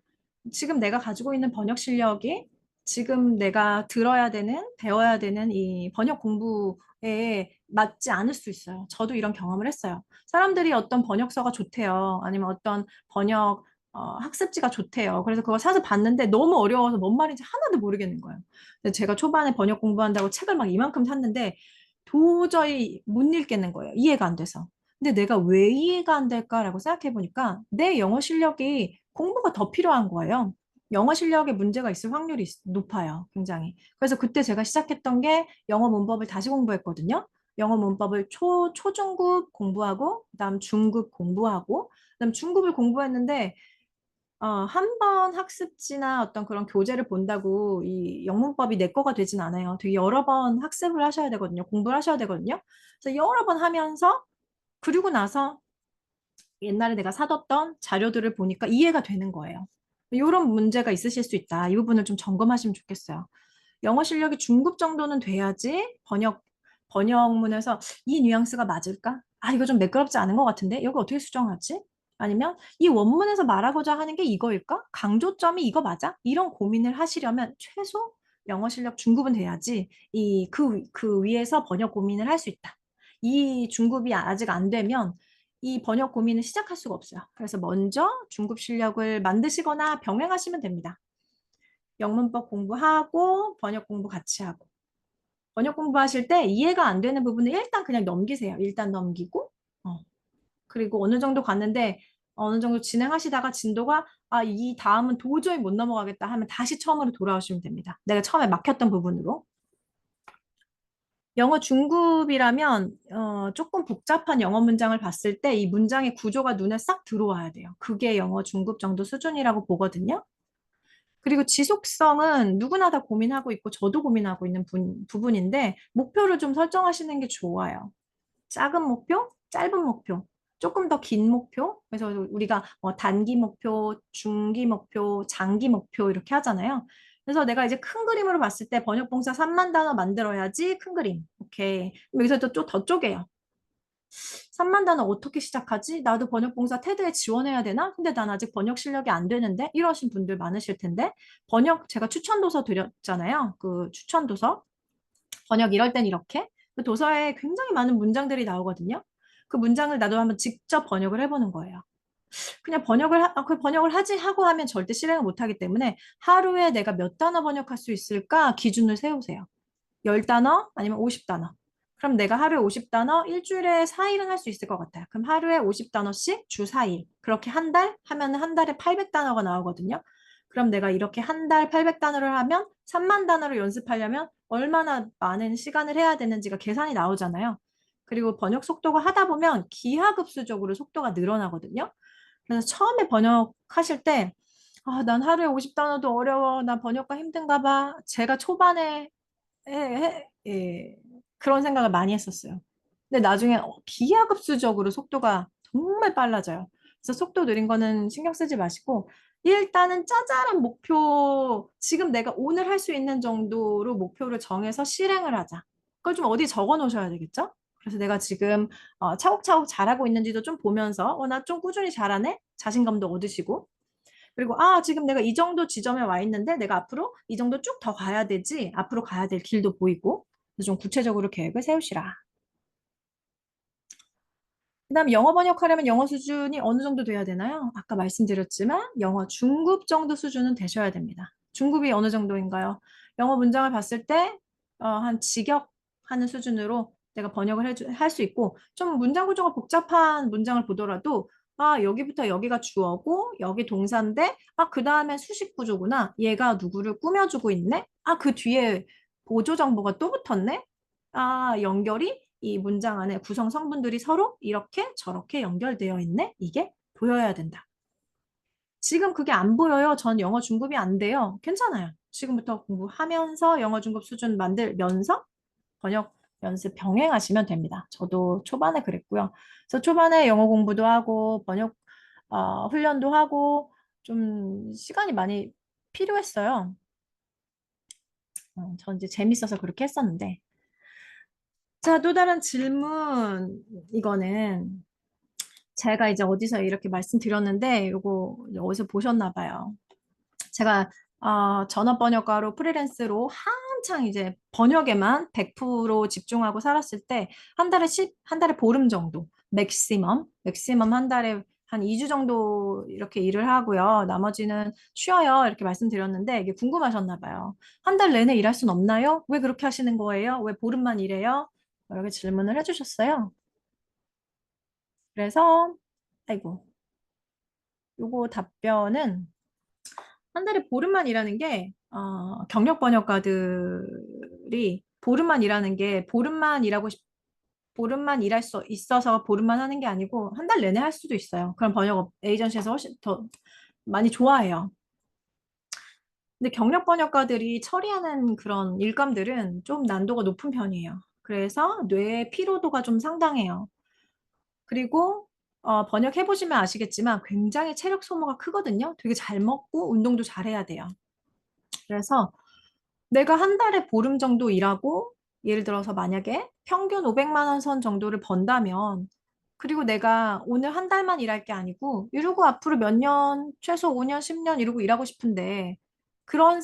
지금 내가 가지고 있는 번역 실력이 지금 내가 들어야 되는, 배워야 되는 이 번역 공부에 맞지 않을 수 있어요. 저도 이런 경험을 했어요. 사람들이 어떤 번역서가 좋대요. 아니면 어떤 번역 학습지가 좋대요. 그래서 그걸 사서 봤는데 너무 어려워서 뭔 말인지 하나도 모르겠는 거예요. 근데 제가 초반에 번역 공부한다고 책을 막 이만큼 샀는데 도저히 못 읽겠는 거예요. 이해가 안 돼서. 근데 내가 왜 이해가 안 될까라고 생각해 보니까 내 영어 실력이 공부가 더 필요한 거예요. 영어 실력에 문제가 있을 확률이 높아요. 굉장히. 그래서 그때 제가 시작했던 게 영어 문법을 다시 공부했거든요. 영어 문법을 초중급 공부하고, 그다음 중급 공부하고, 그다음 중급을 공부했는데 한 번 학습지나 어떤 그런 교재를 본다고 이 영문법이 내 거가 되진 않아요. 되게 여러 번 학습을 하셔야 되거든요. 공부를 하셔야 되거든요. 그래서 여러 번 하면서 그리고 나서 옛날에 내가 사뒀던 자료들을 보니까 이해가 되는 거예요. 이런 문제가 있으실 수 있다. 이 부분을 좀 점검하시면 좋겠어요. 영어 실력이 중급 정도는 돼야지 번역문에서 이 뉘앙스가 맞을까? 이거 좀 매끄럽지 않은 것 같은데? 여기 어떻게 수정하지? 아니면 이 원문에서 말하고자 하는 게 이거일까? 강조점이 이거 맞아? 이런 고민을 하시려면 최소 영어 실력 중급은 돼야지 그 위에서 번역 고민을 할 수 있다. 이 중급이 아직 안 되면 이 번역 고민을 시작할 수가 없어요. 그래서 먼저 중급 실력을 만드시거나 병행하시면 됩니다. 영문법 공부하고 번역 공부 같이 하고. 번역 공부하실 때 이해가 안 되는 부분은 일단 그냥 넘기세요. 일단 넘기고, 그리고 어느 정도 갔는데, 어느 정도 진행하시다가 진도가 아, 이 다음은 도저히 못 넘어가겠다 하면 다시 처음으로 돌아오시면 됩니다. 내가 처음에 막혔던 부분으로. 영어 중급이라면 조금 복잡한 영어 문장을 봤을 때 이 문장의 구조가 눈에 싹 들어와야 돼요. 그게 영어 중급 정도 수준이라고 보거든요. 그리고 지속성은 누구나 다 고민하고 있고 저도 고민하고 있는 부분인데 목표를 좀 설정하시는 게 좋아요. 작은 목표, 짧은 목표, 조금 더 긴 목표. 그래서 우리가 단기 목표, 중기 목표, 장기 목표 이렇게 하잖아요. 그래서 내가 이제 큰 그림으로 봤을 때 번역봉사 3만 단어 만들어야지 큰 그림. 오케이. 그럼 여기서 더 쪼개요. 3만 단어 어떻게 시작하지? 나도 번역봉사 테드에 지원해야 되나? 근데 난 아직 번역 실력이 안 되는데? 이러신 분들 많으실 텐데. 제가 추천도서 드렸잖아요. 그 추천도서. 번역 이럴 땐 이렇게. 그 도서에 굉장히 많은 문장들이 나오거든요. 그 문장을 나도 한번 직접 번역을 해보는 거예요. 그냥 그 번역을 하지 하고 하면 절대 실행을 못 하기 때문에 하루에 내가 몇 단어 번역할 수 있을까 기준을 세우세요. 10단어 아니면 50단어. 그럼 내가 하루에 50단어, 일주일에 4일은 할 수 있을 것 같아요. 그럼 하루에 50단어씩 주 4일. 그렇게 한 달 하면 한 달에 800단어가 나오거든요. 그럼 내가 이렇게 한 달 800단어를 하면 3만 단어를 연습하려면 얼마나 많은 시간을 해야 되는지가 계산이 나오잖아요. 그리고 번역 속도가 하다 보면 기하급수적으로 속도가 늘어나거든요. 그래서 처음에 번역하실 때, 아, 난 하루에 50단어도 어려워. 나 번역가 힘든가 봐. 제가 초반에 예, 그런 생각을 많이 했었어요. 근데 나중에 기하급수적으로 속도가 정말 빨라져요. 그래서 속도 느린 거는 신경 쓰지 마시고 일단은 짜잘한 목표, 지금 내가 오늘 할 수 있는 정도로 목표를 정해서 실행을 하자. 그걸 좀 어디 적어 놓으셔야 되겠죠? 그래서 내가 지금 차곡차곡 잘하고 있는지도 좀 보면서 나 좀 꾸준히 잘하네? 자신감도 얻으시고 그리고 아, 지금 내가 이 정도 지점에 와 있는데 내가 앞으로 이 정도 쭉 더 가야 되지. 앞으로 가야 될 길도 보이고. 그래서 좀 구체적으로 계획을 세우시라. 그다음에 영어 번역하려면 영어 수준이 어느 정도 돼야 되나요? 아까 말씀드렸지만 영어 중급 정도 수준은 되셔야 됩니다. 중급이 어느 정도인가요? 영어 문장을 봤을 때 한 직역하는 수준으로 내가 번역을 할 수 있고 좀 문장 구조가 복잡한 문장을 보더라도 아, 여기부터 여기가 주어고 여기 동사인데 아, 그 다음에 수식 구조구나. 얘가 누구를 꾸며주고 있네? 아, 그 뒤에 보조 정보가 또 붙었네? 아, 연결이 이 문장 안에 구성 성분들이 서로 이렇게 저렇게 연결되어 있네? 이게 보여야 된다. 지금 그게 안 보여요. 전 영어 중급이 안 돼요. 괜찮아요. 지금부터 공부하면서 영어 중급 수준 만들면서 번역 연습 병행하시면 됩니다. 저도 초반에 그랬고요. 그래서 초반에 영어 공부도 하고 번역 훈련도 하고 좀 시간이 많이 필요했어요. 전 이제 재밌어서 그렇게 했었는데. 자, 또 다른 질문. 이거는 제가 이제 어디서 이렇게 말씀드렸는데, 이거 어디서 보셨나 봐요. 제가 전업 번역가로 프리랜서로 한창 이제 번역에만 100% 집중하고 살았을 때, 한 달에 보름 정도, 맥시멈 한 달에 한 2주 정도 이렇게 일을 하고요. 나머지는 쉬어요. 이렇게 말씀드렸는데, 이게 궁금하셨나 봐요. 한 달 내내 일할 순 없나요? 왜 그렇게 하시는 거예요? 왜 보름만 일해요? 여러 개 질문을 해주셨어요. 그래서, 아이고, 요거 답변은 한 달에 보름만 일하는 게, 경력 번역가들이 보름만 일하는 게, 보름만 일할 수 있어서 보름만 하는 게 아니고, 한 달 내내 할 수도 있어요. 그럼 번역 에이전시에서 훨씬 더 많이 좋아해요. 근데 경력 번역가들이 처리하는 그런 일감들은 좀 난도가 높은 편이에요. 그래서 뇌의 피로도가 좀 상당해요. 그리고 번역해보시면 아시겠지만 굉장히 체력 소모가 크거든요. 되게 잘 먹고 운동도 잘 해야 돼요. 그래서 내가 한 달에 보름 정도 일하고 예를 들어서 만약에 평균 500만 원 선 정도를 번다면 그리고 내가 오늘 한 달만 일할 게 아니고 이러고 앞으로 몇 년, 최소 5년, 10년 이러고 일하고 싶은데 그러한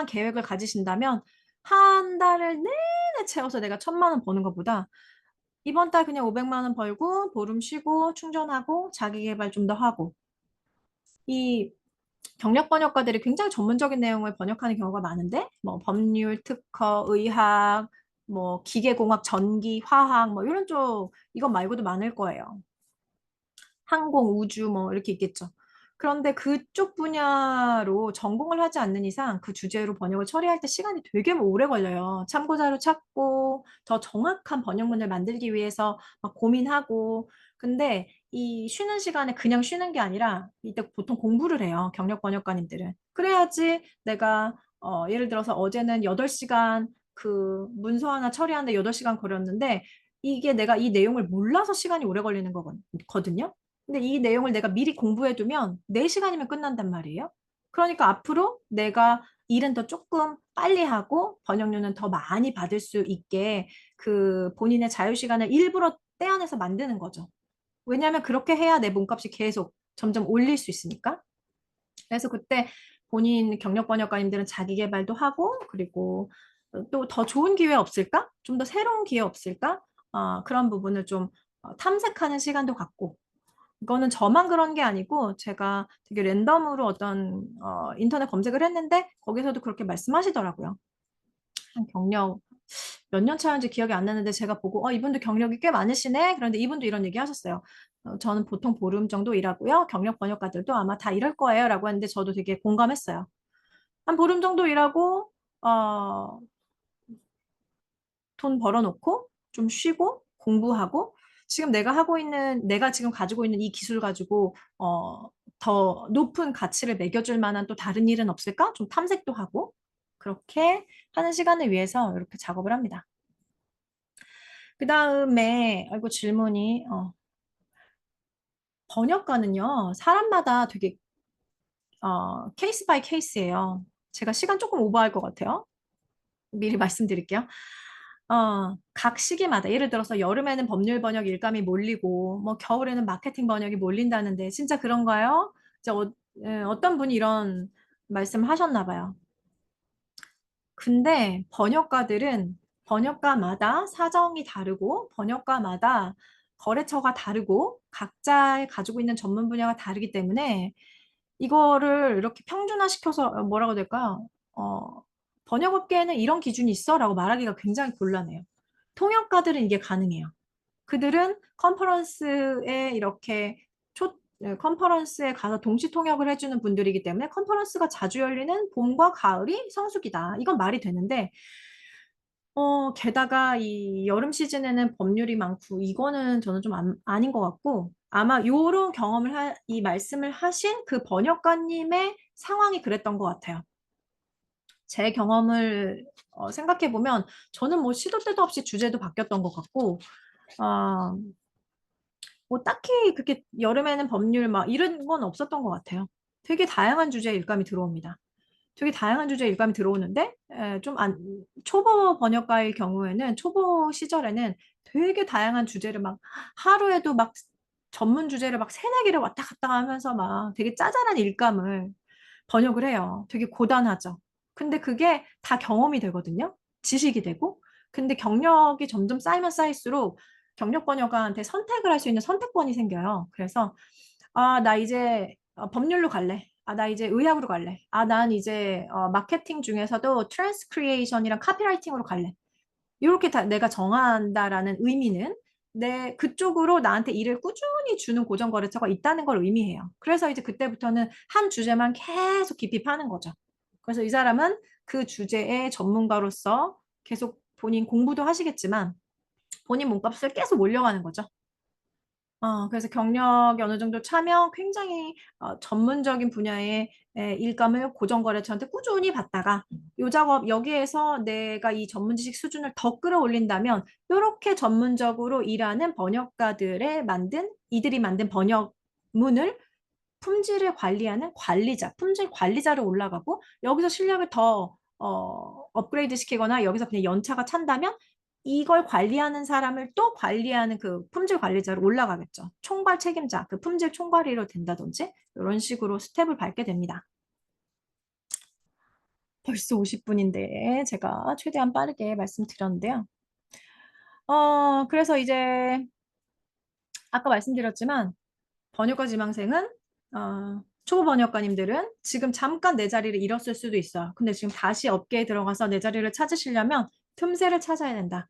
계획을 가지신다면 한 달을 내내 채워서 내가 1,000만 원 버는 것보다 이번 달 그냥 500만 원 벌고 보름 쉬고 충전하고 자기 개발 좀 더 하고 이 경력 번역가들이 굉장히 전문적인 내용을 번역하는 경우가 많은데 뭐 법률, 특허, 의학, 뭐 기계공학, 전기, 화학 뭐 이런 쪽 이것 말고도 많을 거예요. 항공, 우주 뭐 이렇게 있겠죠. 그런데 그쪽 분야로 전공을 하지 않는 이상 그 주제로 번역을 처리할 때 시간이 되게 오래 걸려요. 참고자료 찾고 더 정확한 번역문을 만들기 위해서 막 고민하고. 근데 이 쉬는 시간에 그냥 쉬는 게 아니라 이때 보통 공부를 해요. 경력 번역가님들은. 그래야지 내가 예를 들어서 어제는 8시간 그 문서 하나 처리하는데 8시간 걸렸는데 이게 내가 이 내용을 몰라서 시간이 오래 걸리는 거거든요. 근데 이 내용을 내가 미리 공부해두면 4시간이면 끝난단 말이에요. 그러니까 앞으로 내가 일은 더 조금 빨리 하고 번역료는 더 많이 받을 수 있게 그 본인의 자유시간을 일부러 떼어내서 만드는 거죠. 왜냐하면 그렇게 해야 내 몸값이 계속 점점 올릴 수 있으니까. 그래서 그때 본인 경력 번역가님들은 자기 개발도 하고 그리고 또 더 좋은 기회 없을까? 좀 더 새로운 기회 없을까? 그런 부분을 좀 탐색하는 시간도 갖고 이거는 저만 그런 게 아니고 제가 되게 랜덤으로 어떤 인터넷 검색을 했는데 거기서도 그렇게 말씀하시더라고요. 한 경력 몇 년 차인지 기억이 안 나는데 제가 보고 이분도 경력이 꽤 많으시네. 그런데 이분도 이런 얘기 하셨어요. 저는 보통 보름 정도 일하고요. 경력 번역가들도 아마 다 이럴 거예요. 라고 했는데 저도 되게 공감했어요. 한 보름 정도 일하고 어, 돈 벌어놓고 좀 쉬고 공부하고 지금 내가 지금 가지고 있는 이 기술 가지고 더 높은 가치를 매겨줄 만한 또 다른 일은 없을까? 좀 탐색도 하고 그렇게 하는 시간을 위해서 이렇게 작업을 합니다. 그 다음에 아이고 질문이 번역가는요 사람마다 되게 케이스 바이 케이스예요. 제가 시간 조금 오버할 것 같아요. 미리 말씀드릴게요. 각 시기마다 예를 들어서 여름에는 법률 번역 일감이 몰리고 뭐 겨울에는 마케팅 번역이 몰린다는데 진짜 그런가요? 이제 어떤 분이 이런 말씀을 하셨나 봐요. 근데 번역가들은 번역가마다 사정이 다르고 번역가마다 거래처가 다르고 각자 가지고 있는 전문 분야가 다르기 때문에 이거를 이렇게 평준화시켜서 뭐라고 해야 될까요? 번역업계에는 이런 기준이 있어? 라고 말하기가 굉장히 곤란해요. 통역가들은 이게 가능해요. 그들은 컨퍼런스에 이렇게 컨퍼런스에 가서 동시 통역을 해주는 분들이기 때문에 컨퍼런스가 자주 열리는 봄과 가을이 성수기다. 이건 말이 되는데, 게다가 이 여름 시즌에는 법률이 많고, 이거는 저는 좀 아닌 것 같고, 아마 요런 이 말씀을 하신 그 번역가님의 상황이 그랬던 것 같아요. 제 경험을 생각해 보면 저는 뭐 시도 때도 없이 주제도 바뀌었던 것 같고, 아, 뭐 딱히 그렇게 여름에는 법률 막 이런 건 없었던 것 같아요. 되게 다양한 주제의 일감이 들어옵니다. 되게 다양한 주제의 일감이 들어오는데 초보 번역가의 경우에는 초보 시절에는 되게 다양한 주제를 막 하루에도 막 전문 주제를 막 세네 개를 왔다 갔다 하면서 막 되게 짜잘한 일감을 번역을 해요. 되게 고단하죠. 근데 그게 다 경험이 되거든요. 지식이 되고. 근데 경력이 점점 쌓이면 쌓일수록 경력 번역가한테 선택을 할 수 있는 선택권이 생겨요. 그래서 나 이제 법률로 갈래. 나 이제 의학으로 갈래. 난 이제 마케팅 중에서도 트랜스크리에이션이랑 카피라이팅으로 갈래. 이렇게 다 내가 정한다라는 의미는 그쪽으로 나한테 일을 꾸준히 주는 고정 거래처가 있다는 걸 의미해요. 그래서 이제 그때부터는 한 주제만 계속 깊이 파는 거죠. 그래서 이 사람은 그 주제의 전문가로서 계속 본인 공부도 하시겠지만 본인 몸값을 계속 올려가는 거죠. 그래서 경력이 어느 정도 차면 굉장히 전문적인 분야의 일감을 고정거래처한테 꾸준히 받다가 요 작업 여기에서 내가 이 전문 지식 수준을 더 끌어올린다면 이렇게 전문적으로 일하는 번역가들의 이들이 만든 번역문을 품질을 관리하는 관리자, 품질 관리자로 올라가고 여기서 실력을 더 업그레이드 시키거나 여기서 그냥 연차가 찬다면 이걸 관리하는 사람을 또 관리하는 그 품질 관리자로 올라가겠죠. 총괄 책임자, 그 품질 총괄이로 된다든지 이런 식으로 스텝을 밟게 됩니다. 벌써 50분인데 제가 최대한 빠르게 말씀드렸는데요. 그래서 이제 아까 말씀드렸지만 번역가 지망생은 초보 번역가님들은 지금 잠깐 내 자리를 잃었을 수도 있어요. 근데 지금 다시 업계에 들어가서 내 자리를 찾으시려면 틈새를 찾아야 된다.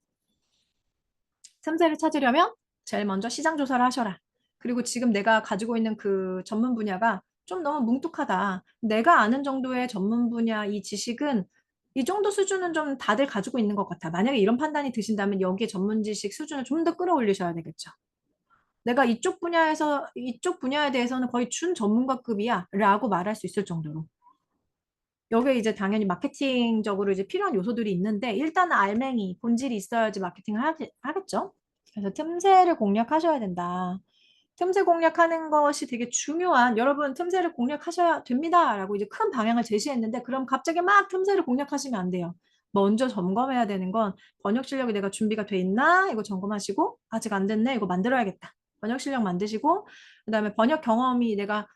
틈새를 찾으려면 제일 먼저 시장 조사를 하셔라. 그리고 지금 내가 가지고 있는 그 전문 분야가 좀 너무 뭉툭하다. 내가 아는 정도의 전문 분야 이 지식은 이 정도 수준은 좀 다들 가지고 있는 것 같아. 만약에 이런 판단이 드신다면 여기에 전문 지식 수준을 좀 더 끌어올리셔야 되겠죠. 내가 이쪽 분야에 대해서는 거의 준 전문가급이야 라고 말할 수 있을 정도로. 여기에 이제 당연히 마케팅적으로 이제 필요한 요소들이 있는데 일단 알맹이, 본질이 있어야지 마케팅을 하겠죠. 그래서 틈새를 공략하셔야 된다. 틈새 공략하는 것이 되게 중요한, 여러분 틈새를 공략하셔야 됩니다 라고 이제 큰 방향을 제시했는데 그럼 갑자기 막 틈새를 공략하시면 안 돼요. 먼저 점검해야 되는 건 번역 실력이 내가 준비가 돼 있나 이거 점검하시고 아직 안 됐네 이거 만들어야겠다. 번역 실력 만드시고 그다음에 번역 경험이 내가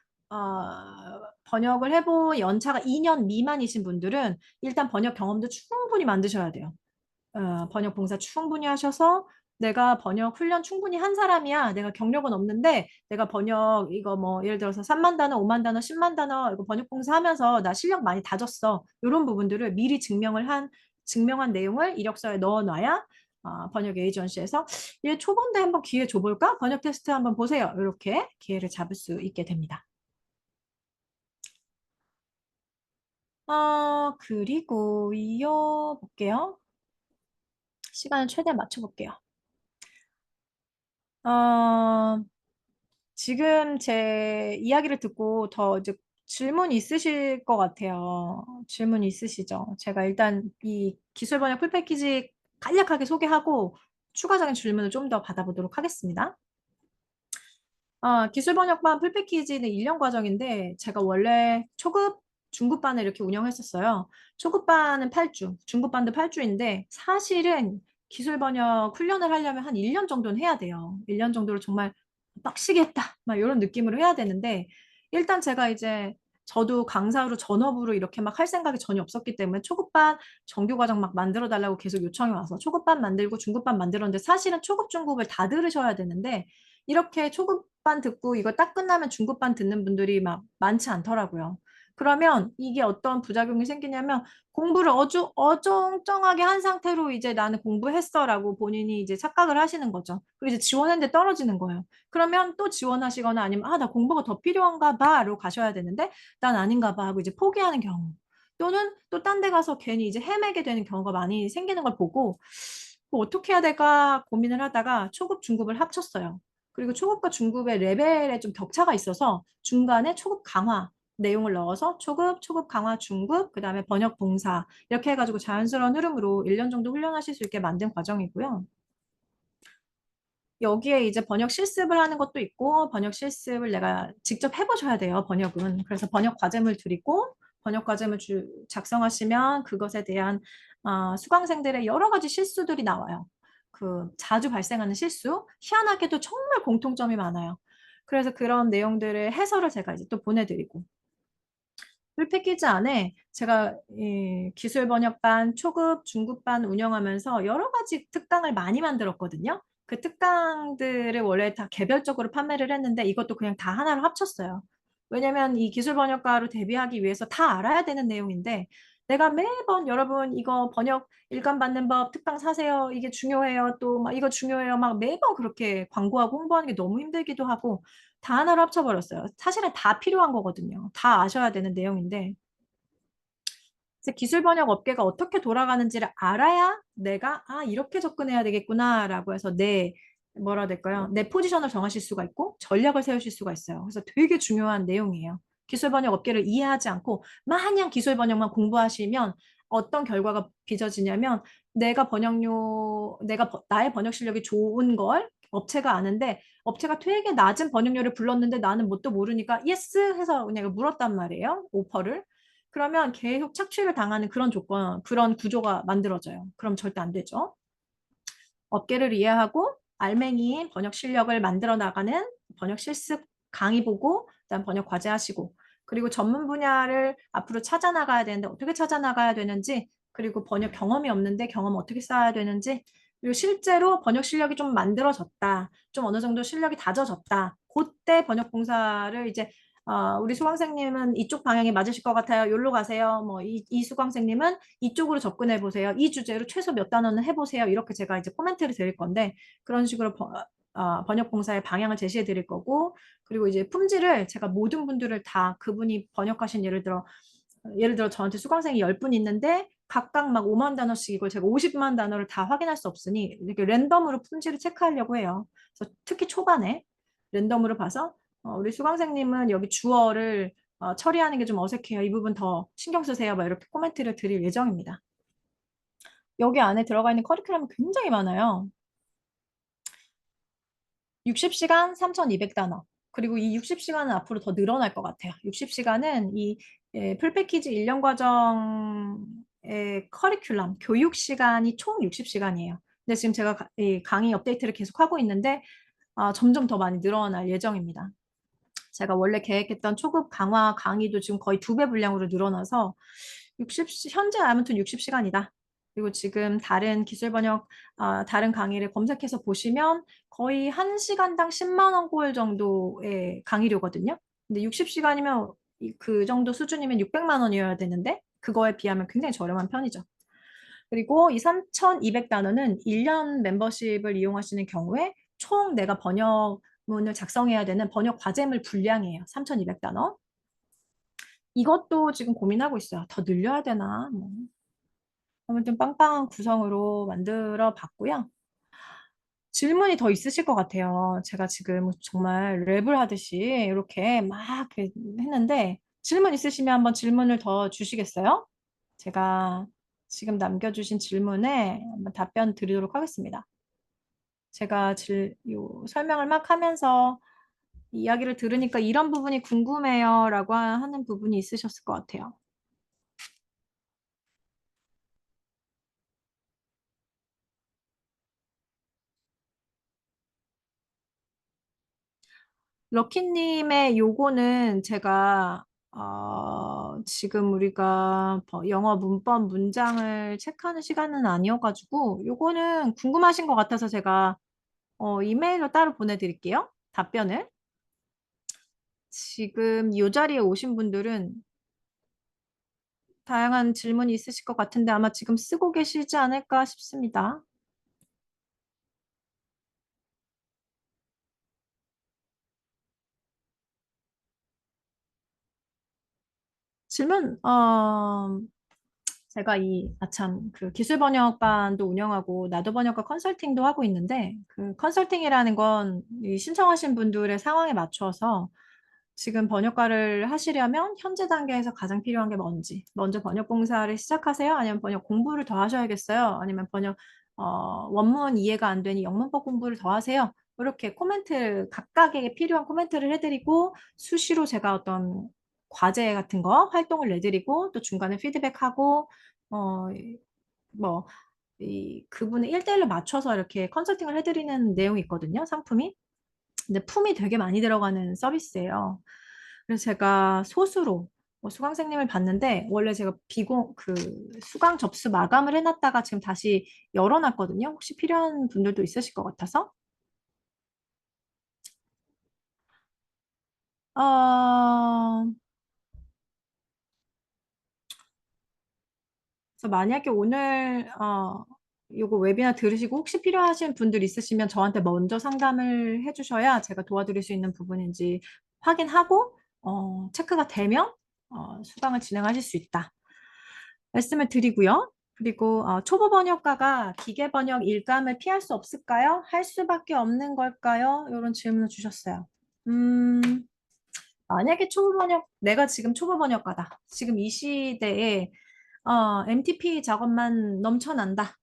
번역을 해본 연차가 2년 미만이신 분들은 일단 번역 경험도 충분히 만드셔야 돼요. 번역 봉사 충분히 하셔서 내가 번역 훈련 충분히 한 사람이야. 내가 경력은 없는데 내가 번역 이거 뭐 예를 들어서 3만 단어, 5만 단어, 10만 단어 이거 번역 봉사 하면서 나 실력 많이 다졌어. 이런 부분들을 미리 증명한 내용을 이력서에 넣어놔야 번역 에이전시에서 얘 초본데 한번 기회 줘볼까? 번역 테스트 한번 보세요. 이렇게 기회를 잡을 수 있게 됩니다. 그리고 이어볼게요. 시간을 최대한 맞춰볼게요. 어, 지금 제 이야기를 듣고 더 이제 질문 있으실 것 같아요. 질문 있으시죠? 제가 일단 이 기술 번역 풀 패키지 간략하게 소개하고 추가적인 질문을 좀 더 받아보도록 하겠습니다. 기술 번역반 풀 패키지는 1년 과정인데 제가 원래 초급, 중급반을 이렇게 운영했었어요. 초급반은 8주, 중급반도 8주인데 사실은 기술 번역 훈련을 하려면 한 1년 정도는 해야 돼요. 1년 정도를 정말 빡시게 했다. 막 이런 느낌으로 해야 되는데 일단 제가 이제 저도 강사로 전업으로 이렇게 막 할 생각이 전혀 없었기 때문에 초급반 정규 과정 막 만들어 달라고 계속 요청이 와서 초급반 만들고 중급반 만들었는데 사실은 초급, 중급을 다 들으셔야 되는데 이렇게 초급반 듣고 이거 딱 끝나면 중급반 듣는 분들이 막 많지 않더라고요. 그러면 이게 어떤 부작용이 생기냐면 공부를 어정쩡하게 한 상태로 이제 나는 공부했어라고 본인이 이제 착각을 하시는 거죠. 그리고 이제 지원했는데 떨어지는 거예요. 그러면 또 지원하시거나 아니면 나 공부가 더 필요한가 봐로 가셔야 되는데 난 아닌가 봐 하고 이제 포기하는 경우. 또는 또 딴 데 가서 괜히 이제 헤매게 되는 경우가 많이 생기는 걸 보고 뭐 어떻게 해야 될까 고민을 하다가 초급, 중급을 합쳤어요. 그리고 초급과 중급의 레벨에 좀 격차가 있어서 중간에 초급 강화 내용을 넣어서 초급, 초급 강화, 중급, 그 다음에 번역 봉사 이렇게 해가지고 자연스러운 흐름으로 1년 정도 훈련하실 수 있게 만든 과정이고요. 여기에 이제 번역 실습을 하는 것도 있고 번역 실습을 내가 직접 해보셔야 돼요. 번역은. 그래서 번역 과제물 드리고 번역 과제물 작성하시면 그것에 대한 수강생들의 여러 가지 실수들이 나와요. 그 자주 발생하는 실수, 희한하게도 정말 공통점이 많아요. 그래서 그런 내용들의 해설을 제가 이제 또 보내드리고 풀 패키지 안에 제가 이 기술 번역반, 초급, 중급반 운영하면서 여러 가지 특강을 많이 만들었거든요. 그 특강들을 원래 다 개별적으로 판매를 했는데 이것도 그냥 다 하나로 합쳤어요. 왜냐면 이 기술 번역가로 데뷔하기 위해서 다 알아야 되는 내용인데 내가 매번 여러분 이거 번역 일감 받는 법 특강 사세요. 이게 중요해요. 또 막 이거 중요해요. 막 매번 그렇게 광고하고 홍보하는 게 너무 힘들기도 하고 다 하나로 합쳐버렸어요. 사실은 다 필요한 거거든요. 다 아셔야 되는 내용인데. 그래서 기술 번역 업계가 어떻게 돌아가는지를 알아야 내가, 이렇게 접근해야 되겠구나라고 해서 뭐라 해야 될까요? 내 포지션을 정하실 수가 있고 전략을 세우실 수가 있어요. 그래서 되게 중요한 내용이에요. 기술 번역 업계를 이해하지 않고 마냥 기술 번역만 공부하시면 어떤 결과가 빚어지냐면 나의 번역 실력이 좋은 걸 업체가 아는데 업체가 되게 낮은 번역료를 불렀는데 나는 뭣도 모르니까 예스 해서 그냥 물었단 말이에요. 오퍼를. 그러면 계속 착취를 당하는 그런 구조가 만들어져요. 그럼 절대 안 되죠. 업계를 이해하고 알맹이인 번역 실력을 만들어 나가는 번역 실습 강의 보고, 그다음 번역 과제 하시고, 그리고 전문 분야를 앞으로 찾아 나가야 되는데 어떻게 찾아 나가야 되는지, 그리고 번역 경험이 없는데 경험 어떻게 쌓아야 되는지, 그리고 실제로 번역 실력이 좀 만들어졌다, 좀 어느 정도 실력이 다져졌다. 그때 번역 봉사를 이제 우리 수강생님은 이쪽 방향이 맞으실 것 같아요. 여기로 가세요. 뭐, 이 수강생님은 이쪽으로 접근해 보세요. 이 주제로 최소 몇 단어는 해보세요. 이렇게 제가 이제 코멘트를 드릴 건데, 그런 식으로 번역 봉사의 방향을 제시해 드릴 거고, 그리고 이제 품질을 제가 모든 분들을 다 그분이 번역하신 예를 들어 저한테 수강생이 10분 있는데 각각 막 5만 단어씩 이걸 제가 50만 단어를 다 확인할 수 없으니 이렇게 랜덤으로 품질을 체크하려고 해요. 그래서 특히 초반에 랜덤으로 봐서 우리 수강생님은 여기 주어를 처리하는 게 좀 어색해요. 이 부분 더 신경 쓰세요. 막 이렇게 코멘트를 드릴 예정입니다. 여기 안에 들어가 있는 커리큘럼이 굉장히 많아요. 60시간 3,200단어. 그리고 이 60시간은 앞으로 더 늘어날 것 같아요. 60시간은 이 풀패키지 1년 과정의 커리큘럼, 교육 시간이 총 60시간이에요. 근데 지금 제가 이 강의 업데이트를 계속 하고 있는데 점점 더 많이 늘어날 예정입니다. 제가 원래 계획했던 초급 강화 강의도 지금 거의 2배 분량으로 늘어나서 현재 아무튼 60시간이다. 그리고 지금 다른 기술 번역, 다른 강의를 검색해서 보시면 거의 1시간당 10만 원 꼴 정도의 강의료거든요. 근데 60시간이면 그 정도 수준이면 600만 원이어야 되는데 그거에 비하면 굉장히 저렴한 편이죠. 그리고 이 3,200단어는 1년 멤버십을 이용하시는 경우에 총 내가 번역문을 작성해야 되는 번역 과제물 분량이에요. 3,200단어. 이것도 지금 고민하고 있어요. 더 늘려야 되나? 뭐. 아무튼 빵빵한 구성으로 만들어 봤고요. 질문이 더 있으실 것 같아요. 제가 지금 정말 랩을 하듯이 이렇게 막 이렇게 했는데 질문 있으시면 한번 질문을 더 주시겠어요? 제가 지금 남겨주신 질문에 한번 답변 드리도록 하겠습니다. 제가 설명을 막 하면서 이야기를 들으니까 이런 부분이 궁금해요 라고 하는 부분이 있으셨을 것 같아요. 럭키님의 요거는 제가 지금 우리가 영어 문법 문장을 체크하는 시간은 아니어가지고 요거는 궁금하신 것 같아서 제가 이메일로 따로 보내드릴게요. 답변을. 지금 이 자리에 오신 분들은 다양한 질문이 있으실 것 같은데 아마 지금 쓰고 계시지 않을까 싶습니다. 질문, 제가 참, 그 기술 번역반도 운영하고 나도 번역과 컨설팅도 하고 있는데 그 컨설팅이라는 건 이 신청하신 분들의 상황에 맞춰서 지금 번역가를 하시려면 현재 단계에서 가장 필요한 게 뭔지, 먼저 번역 봉사를 시작하세요? 아니면 번역 공부를 더 하셔야겠어요? 아니면 원문 이해가 안 되니 영문법 공부를 더 하세요? 이렇게 각각에게 필요한 코멘트를 해드리고 수시로 제가 어떤 과제 같은 거 활동을 내드리고 또 중간에 피드백하고 어, 뭐, 그분의 1대1로 맞춰서 이렇게 컨설팅을 해드리는 내용이 있거든요, 상품이. 근데 품이 되게 많이 들어가는 서비스예요. 그래서 제가 소수로 수강생님을 봤는데, 원래 제가 수강 접수 마감을 해놨다가 지금 다시 열어놨거든요. 혹시 필요한 분들도 있으실 것 같아서. 어, 그래서 만약에 오늘 요거 웨비나 들으시고 혹시 필요하신 분들 있으시면 저한테 먼저 상담을 해주셔야 제가 도와드릴 수 있는 부분인지 확인하고 체크가 되면 수강을 진행하실 수 있다 말씀을 드리고요. 그리고 초보 번역가가 기계 번역 일감을 피할 수 없을까요? 할 수밖에 없는 걸까요? 이런 질문을 주셨어요. 음, 만약에 내가 지금 초보 번역가다. 지금 이 시대에 MTP 작업만 넘쳐난다.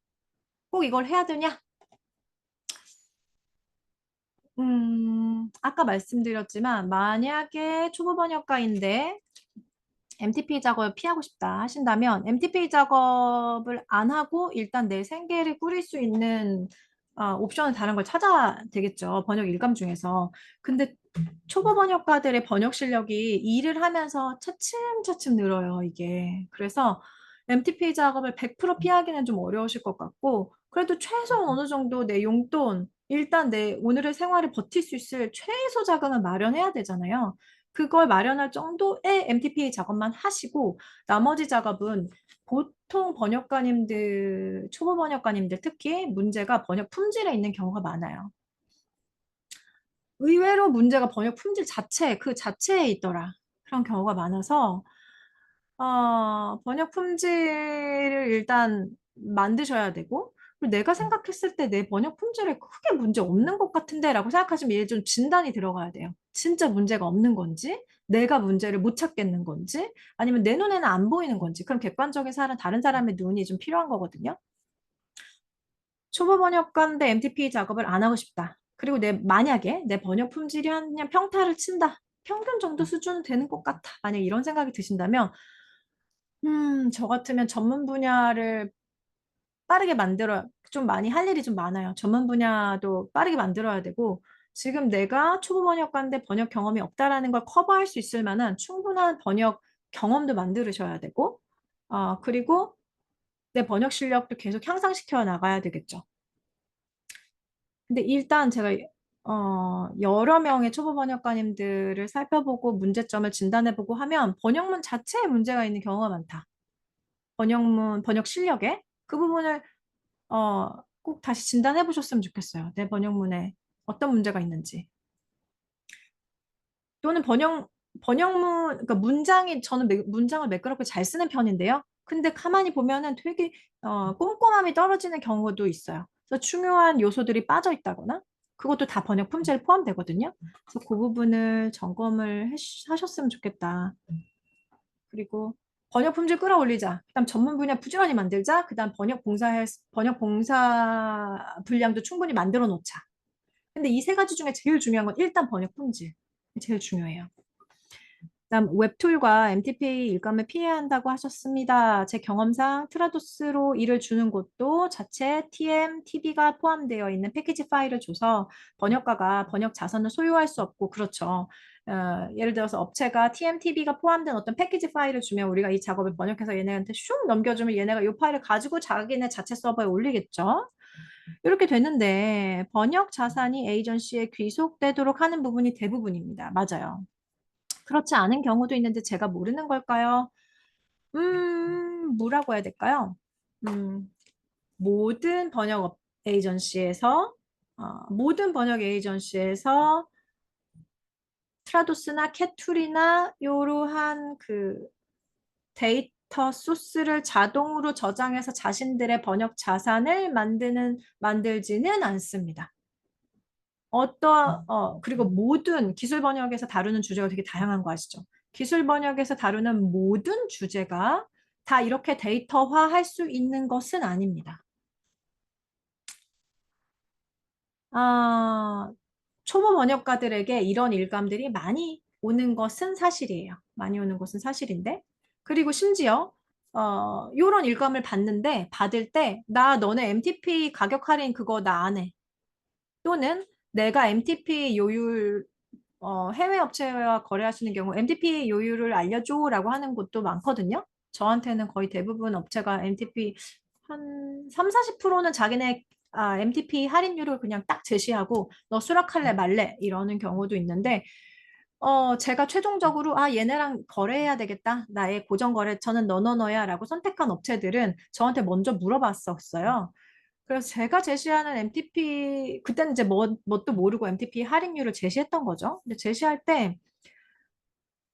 꼭 이걸 해야 되냐? 아까 말씀드렸지만, 만약에 초보 번역가인데 MTP 작업을 피하고 싶다 하신다면, MTP 작업을 안 하고 일단 내 생계를 꾸릴 수 있는 옵션은 다른 걸 찾아야 되겠죠. 번역 일감 중에서. 근데 초보 번역가들의 번역 실력이 일을 하면서 차츰차츰 늘어요, 이게. 그래서 MTP 작업을 100% 피하기는 좀 어려우실 것 같고, 그래도 최소한 어느 정도 내 용돈, 일단 내 오늘의 생활을 버틸 수 있을 최소 자금은 마련해야 되잖아요. 그걸 마련할 정도의 MTP 작업만 하시고, 나머지 작업은 보통 초보 번역가님들 특히 문제가 번역 품질에 있는 경우가 많아요. 의외로 문제가 번역 품질 자체, 그 자체에 있더라. 그런 경우가 많아서, 번역 품질을 일단 만드셔야 되고, 그리고 내가 생각했을 때 내 번역 품질에 크게 문제 없는 것 같은데 라고 생각하시면 얘 좀 진단이 들어가야 돼요. 진짜 문제가 없는 건지, 내가 문제를 못 찾겠는 건지, 아니면 내 눈에는 안 보이는 건지, 그럼 객관적인 사람, 다른 사람의 눈이 좀 필요한 거거든요. 초보 번역가인데 MTP 작업을 안 하고 싶다. 그리고 만약에 내 번역 품질이 한 그냥 평타를 친다. 평균 정도 수준은 되는 것 같아. 만약 이런 생각이 드신다면, 저 같으면 전문 분야를 빠르게 좀 많이 할 일이 좀 많아요. 전문 분야도 빠르게 만들어야 되고, 지금 내가 초보 번역가인데 번역 경험이 없다라는 걸 커버할 수 있을 만한 충분한 번역 경험도 만들으셔야 되고, 그리고 내 번역 실력도 계속 향상시켜 나가야 되겠죠. 근데 일단 제가 여러 명의 초보 번역가님들을 살펴보고 문제점을 진단해보고 하면 번역문 자체에 문제가 있는 경우가 많다. 번역 실력에 그 부분을 꼭 다시 진단해 보셨으면 좋겠어요. 내 번역문에 어떤 문제가 있는지. 또는 그러니까 저는 문장을 매끄럽게 잘 쓰는 편인데요. 근데 가만히 보면은 되게, 꼼꼼함이 떨어지는 경우도 있어요. 그래서 중요한 요소들이 빠져 있다거나, 그것도 다 번역 품질에 포함되거든요. 그래서 그 부분을 점검을 하셨으면 좋겠다. 그리고 번역 품질 끌어올리자. 그다음 전문 분야 부지런히 만들자. 그다음 번역 봉사 분량도 충분히 만들어 놓자. 근데 이 세 가지 중에 제일 중요한 건 일단 번역 품질. 제일 중요해요. 그다음 웹툴과 MTP 일감을 피해야 한다고 하셨습니다. 제 경험상 트라도스로 일을 주는 곳도 자체 TM, TB가 포함되어 있는 패키지 파일을 줘서 번역가가 번역 자산을 소유할 수 없고 그렇죠. 예를 들어서 업체가 TM, TB가 포함된 어떤 패키지 파일을 주면 우리가 이 작업을 번역해서 얘네한테 슝 넘겨주면 얘네가 이 파일을 가지고 자기네 자체 서버에 올리겠죠. 이렇게 되는데 번역 자산이 에이전시에 귀속되도록 하는 부분이 대부분입니다. 맞아요. 그렇지 않은 경우도 있는데 제가 모르는 걸까요? 뭐라고 해야 될까요? 음, 모든 모든 번역 에이전시에서 트라도스나 캣툴이나 이러한 그 데이터 소스를 자동으로 저장해서 자신들의 번역 자산을 만들지는 않습니다. 그리고 모든 기술 번역에서 다루는 주제가 되게 다양한 거 아시죠? 기술 번역에서 다루는 모든 주제가 다 이렇게 데이터화 할 수 있는 것은 아닙니다. 아, 초보 번역가들에게 이런 일감들이 많이 오는 것은 사실이에요. 많이 오는 것은 사실인데. 그리고 심지어, 요런 일감을 받을 때, 너네 MTP 가격 할인 그거 나 안 해. 또는 내가 MTP 요율 해외 업체와 거래하시는 경우 MTP 요율을 알려줘라고 하는 곳도 많거든요. 저한테는 거의 대부분 업체가 MTP 한 3, 40%는 자기네 MTP 할인율을 그냥 딱 제시하고 너 수락할래 말래 이러는 경우도 있는데 제가 최종적으로 얘네랑 거래해야 되겠다. 나의 고정 거래처는 너너너야 라고 선택한 업체들은 저한테 먼저 물어봤었어요. 그래서 제가 제시하는 그때는 이제 뭣도 모르고 MTP 할인율을 제시했던 거죠. 근데 제시할 때,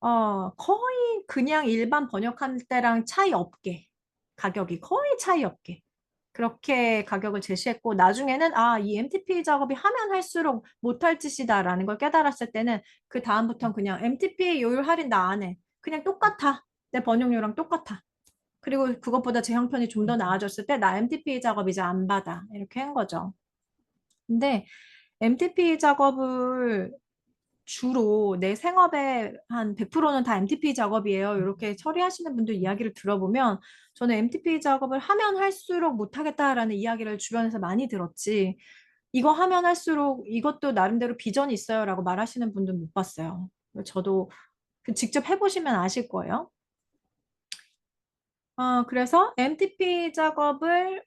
거의 그냥 일반 번역할 때랑 차이 없게, 가격이 거의 차이 없게, 그렇게 가격을 제시했고, 나중에는, 이 MTP 작업이 하면 할수록 못할 짓이다라는 걸 깨달았을 때는, 그 다음부터는 그냥 MTP 요율 할인 나 안 해. 그냥 똑같아. 내 번역료랑 똑같아. 그리고 그것보다 제 형편이 좀 더 나아졌을 때, 나 MTP 작업 이제 안 받아. 이렇게 한 거죠. 근데 MTP 작업을 주로 내 생업의 한 100%는 다 MTP 작업이에요. 이렇게 처리하시는 분들 이야기를 들어보면 저는 MTP 작업을 하면 할수록 못하겠다라는 이야기를 주변에서 많이 들었지. 이거 하면 할수록 이것도 나름대로 비전이 있어요라고 말하시는 분들 못 봤어요. 저도 직접 해보시면 아실 거예요. 그래서 MTP 작업을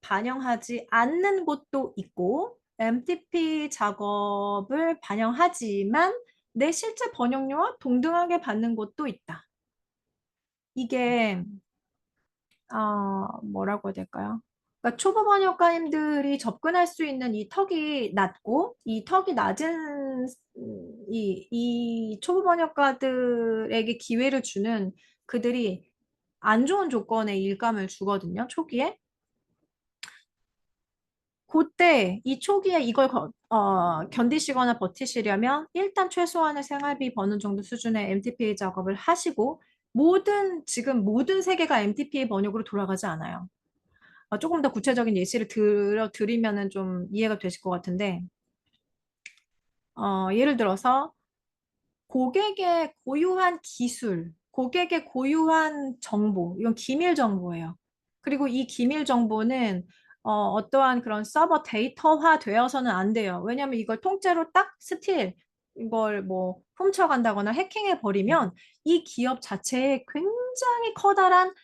반영하지 않는 곳도 있고, MTP 작업을 반영하지만 내 실제 번역료와 동등하게 받는 곳도 있다. 이게, 뭐라고 해야 될까요? 그러니까 초보 번역가님들이 접근할 수 있는 이 턱이 낮고 이 턱이 낮은 이 초보 번역가들에게 기회를 주는 그들이 안 좋은 조건의 일감을 주거든요. 초기에. 그때 이 초기에 이걸 견디시거나 버티시려면 일단 최소한의 생활비 버는 정도 수준의 MTPA 작업을 하시고 지금 모든 세계가 MTPA 번역으로 돌아가지 않아요. 조금 더 구체적인 예시를 드리면은 좀 이해가 되실 것 같은데, 예를 들어서 고객의 고유한 기술, 고객의 고유한 정보, 이건 기밀 정보예요. 그리고 이 기밀 정보는 어떠한 그런 서버 데이터화 되어서는 안 돼요. 왜냐하면 이걸 통째로 딱 이걸 뭐 훔쳐간다거나 해킹해 버리면 이 기업 자체에 굉장히 커다란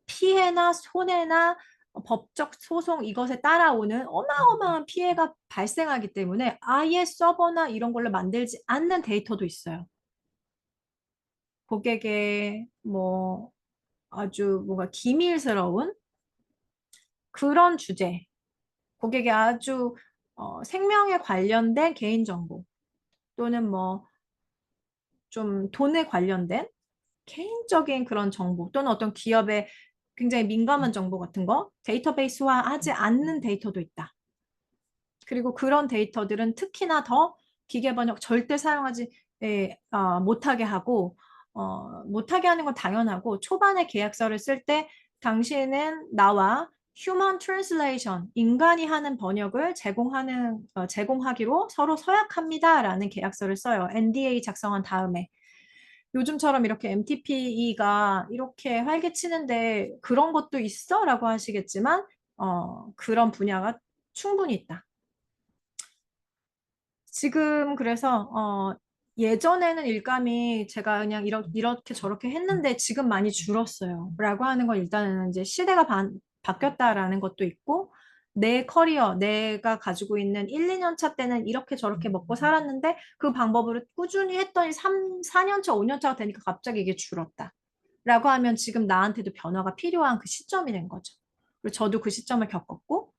피해나 손해나 법적 소송 이것에 따라오는 어마어마한 피해가 발생하기 때문에 아예 서버나 이런 걸로 만들지 않는 데이터도 있어요. 고객의 뭐 아주 뭔가 기밀스러운 그런 주제, 고객의 아주 생명에 관련된 개인정보 또는 뭐 좀 돈에 관련된 개인적인 그런 정보 또는 어떤 기업의 굉장히 민감한 정보 같은 거 데이터베이스화 하지 않는 데이터도 있다. 그리고 그런 데이터들은 특히나 더 기계 번역 절대 사용하지 못하게 하고 못하게 하는 건 당연하고 초반에 계약서를 쓸 때 당신은 나와 휴먼 트랜슬레이션 인간이 하는 번역을 제공하기로 서로 서약합니다라는 계약서를 써요. NDA 작성한 다음에 요즘처럼 이렇게 MTPE가 이렇게 활개치는데 그런 것도 있어? 라고 하시겠지만 그런 분야가 충분히 있다. 지금 그래서 예전에는 일감이 제가 그냥 이렇게 저렇게 했는데 지금 많이 줄었어요. 라고 하는 건 일단은 이제 바뀌었다라는 것도 있고 내 커리어, 내가 가지고 있는 1, 2년 차 때는 이렇게 저렇게 먹고 살았는데 그 방법으로 꾸준히 했더니 4년 차, 5년 차가 되니까 갑자기 이게 줄었다. 라고 하면 지금 나한테도 변화가 필요한 그 시점이 된 거죠. 그리고 저도 그 시점을 겪었고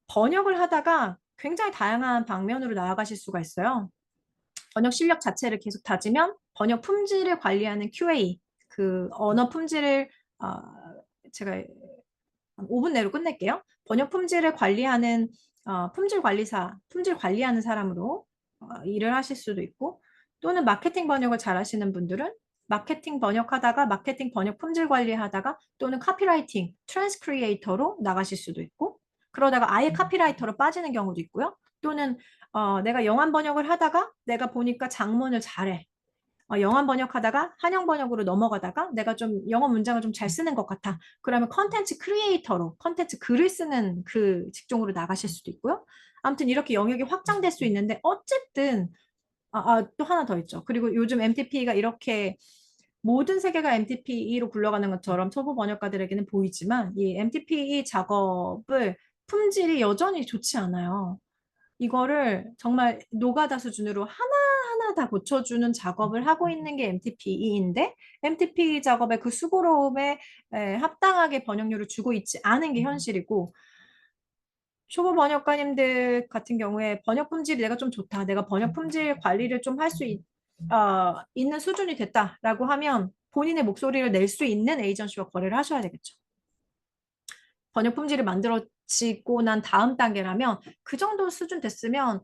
번역을 하다가 굉장히 다양한 방면으로 나아가실 수가 있어요. 번역 실력 자체를 계속 다지면 번역 품질을 관리하는 QA, 그 언어 품질을 어, 제가 5분 내로 끝낼게요. 번역 품질을 관리하는 품질 관리사, 품질 관리하는 사람으로 일을 하실 수도 있고 또는 마케팅 번역을 잘 하시는 분들은 마케팅 번역하다가 마케팅 번역 품질 관리하다가 또는 카피라이팅, 트랜스크리에이터로 나가실 수도 있고 그러다가 아예 카피라이터로 빠지는 경우도 있고요. 또는 내가 영한 번역을 하다가 내가 보니까 장문을 잘해. 영어 번역하다가 한영 번역으로 넘어가다가 내가 좀 영어 문장을 좀 잘 쓰는 것 같아. 그러면 컨텐츠 크리에이터로 컨텐츠 글을 쓰는 그 직종으로 나가실 수도 있고요. 아무튼 이렇게 영역이 확장될 수 있는데 어쨌든 또 하나 더 있죠. 그리고 요즘 MTP가 이렇게 모든 세계가 MTP로 굴러가는 것처럼 초보 번역가들에게는 보이지만 이 MTP 작업을 품질이 여전히 좋지 않아요. 이거를 정말 노가다 수준으로 하나하나 다 고쳐주는 작업을 하고 있는 게 MTPE인데 MTP 작업의 그 수고로움에 합당하게 번역료를 주고 있지 않은 게 현실이고 초보 번역가님들 같은 경우에 번역 품질이 내가 좀 좋다. 내가 번역 품질 관리를 좀 할 수 있는 수준이 됐다라고 하면 본인의 목소리를 낼 수 있는 에이전시와 거래를 하셔야 되겠죠. 번역 품질을 만들어지고 난 다음 단계라면 그 정도 수준 됐으면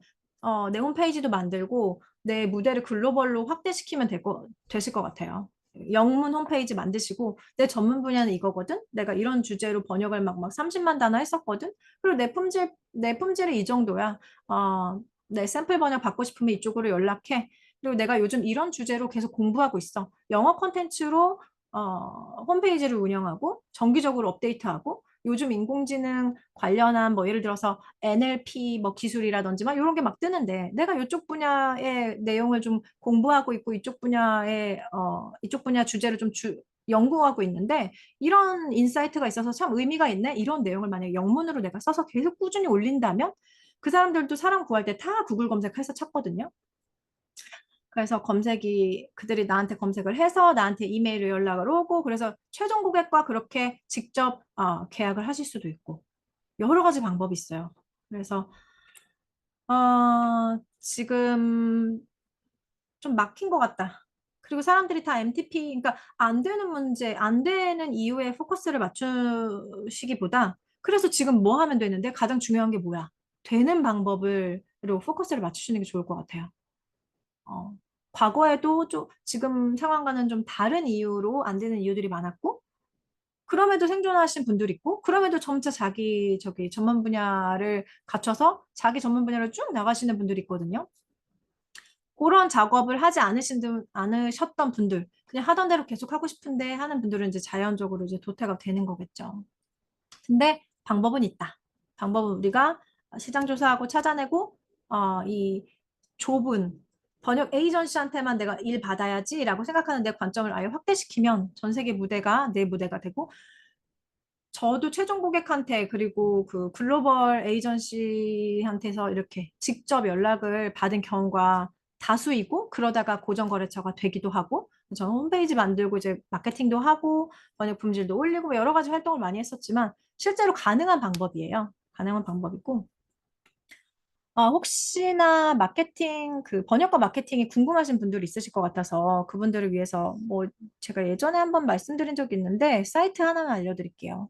내 홈페이지도 만들고 내 무대를 글로벌로 확대시키면 되실 것 같아요. 영문 홈페이지 만드시고 내 전문 분야는 이거거든. 내가 이런 주제로 번역을 막 30만 단어 했었거든. 그리고 내 품질이 이 정도야. 내 샘플 번역 받고 싶으면 이쪽으로 연락해. 그리고 내가 요즘 이런 주제로 계속 공부하고 있어. 영어 콘텐츠로 홈페이지를 운영하고 정기적으로 업데이트하고 요즘 인공지능 관련한 뭐 예를 들어서 NLP 뭐 기술이라든지 막 이런 게 막 뜨는데 내가 이쪽 분야의 내용을 좀 공부하고 있고 이쪽 분야 주제를 좀 연구하고 있는데 이런 인사이트가 있어서 참 의미가 있네. 이런 내용을 만약에 영문으로 내가 써서 계속 꾸준히 올린다면 그 사람들도 사람 구할 때 다 구글 검색해서 찾거든요. 그래서 그들이 나한테 검색을 해서 나한테 이메일로 연락을 오고, 그래서 최종 고객과 그렇게 직접 계약을 하실 수도 있고, 여러 가지 방법이 있어요. 그래서, 지금 좀 막힌 것 같다. 그리고 사람들이 다 MTP, 그러니까 안 되는 이유에 포커스를 맞추시기보다, 그래서 지금 뭐 하면 되는데 가장 중요한 게 뭐야? 되는 방법으로 포커스를 맞추시는 게 좋을 것 같아요. 어, 과거에도 지금 상황과는 좀 다른 이유로 안 되는 이유들이 많았고, 그럼에도 생존하신 분들이 있고, 그럼에도 점차 저기 전문 분야를 갖춰서 자기 전문 분야를 쭉 나가시는 분들이 있거든요. 그런 작업을 않으셨던 분들, 그냥 하던 대로 계속 하고 싶은데 하는 분들은 이제 자연적으로 이제 도태가 되는 거겠죠. 근데 방법은 있다. 방법은 우리가 시장 조사하고 찾아내고, 이 좁은 번역 에이전시한테만 내가 일 받아야지라고 생각하는 내 관점을 아예 확대시키면 전 세계 무대가 내 무대가 되고, 저도 최종 고객한테 그리고 그 글로벌 에이전시한테서 이렇게 직접 연락을 받은 경우가 다수이고 그러다가 고정거래처가 되기도 하고 저는 홈페이지 만들고 이제 마케팅도 하고 번역 품질도 올리고 뭐 여러 가지 활동을 많이 했었지만 실제로 가능한 방법이에요. 가능한 방법이고 혹시나 그 번역과 마케팅이 궁금하신 분들이 있으실 것 같아서 그분들을 위해서 뭐 제가 예전에 한번 말씀드린 적이 있는데 사이트 하나만 알려드릴게요.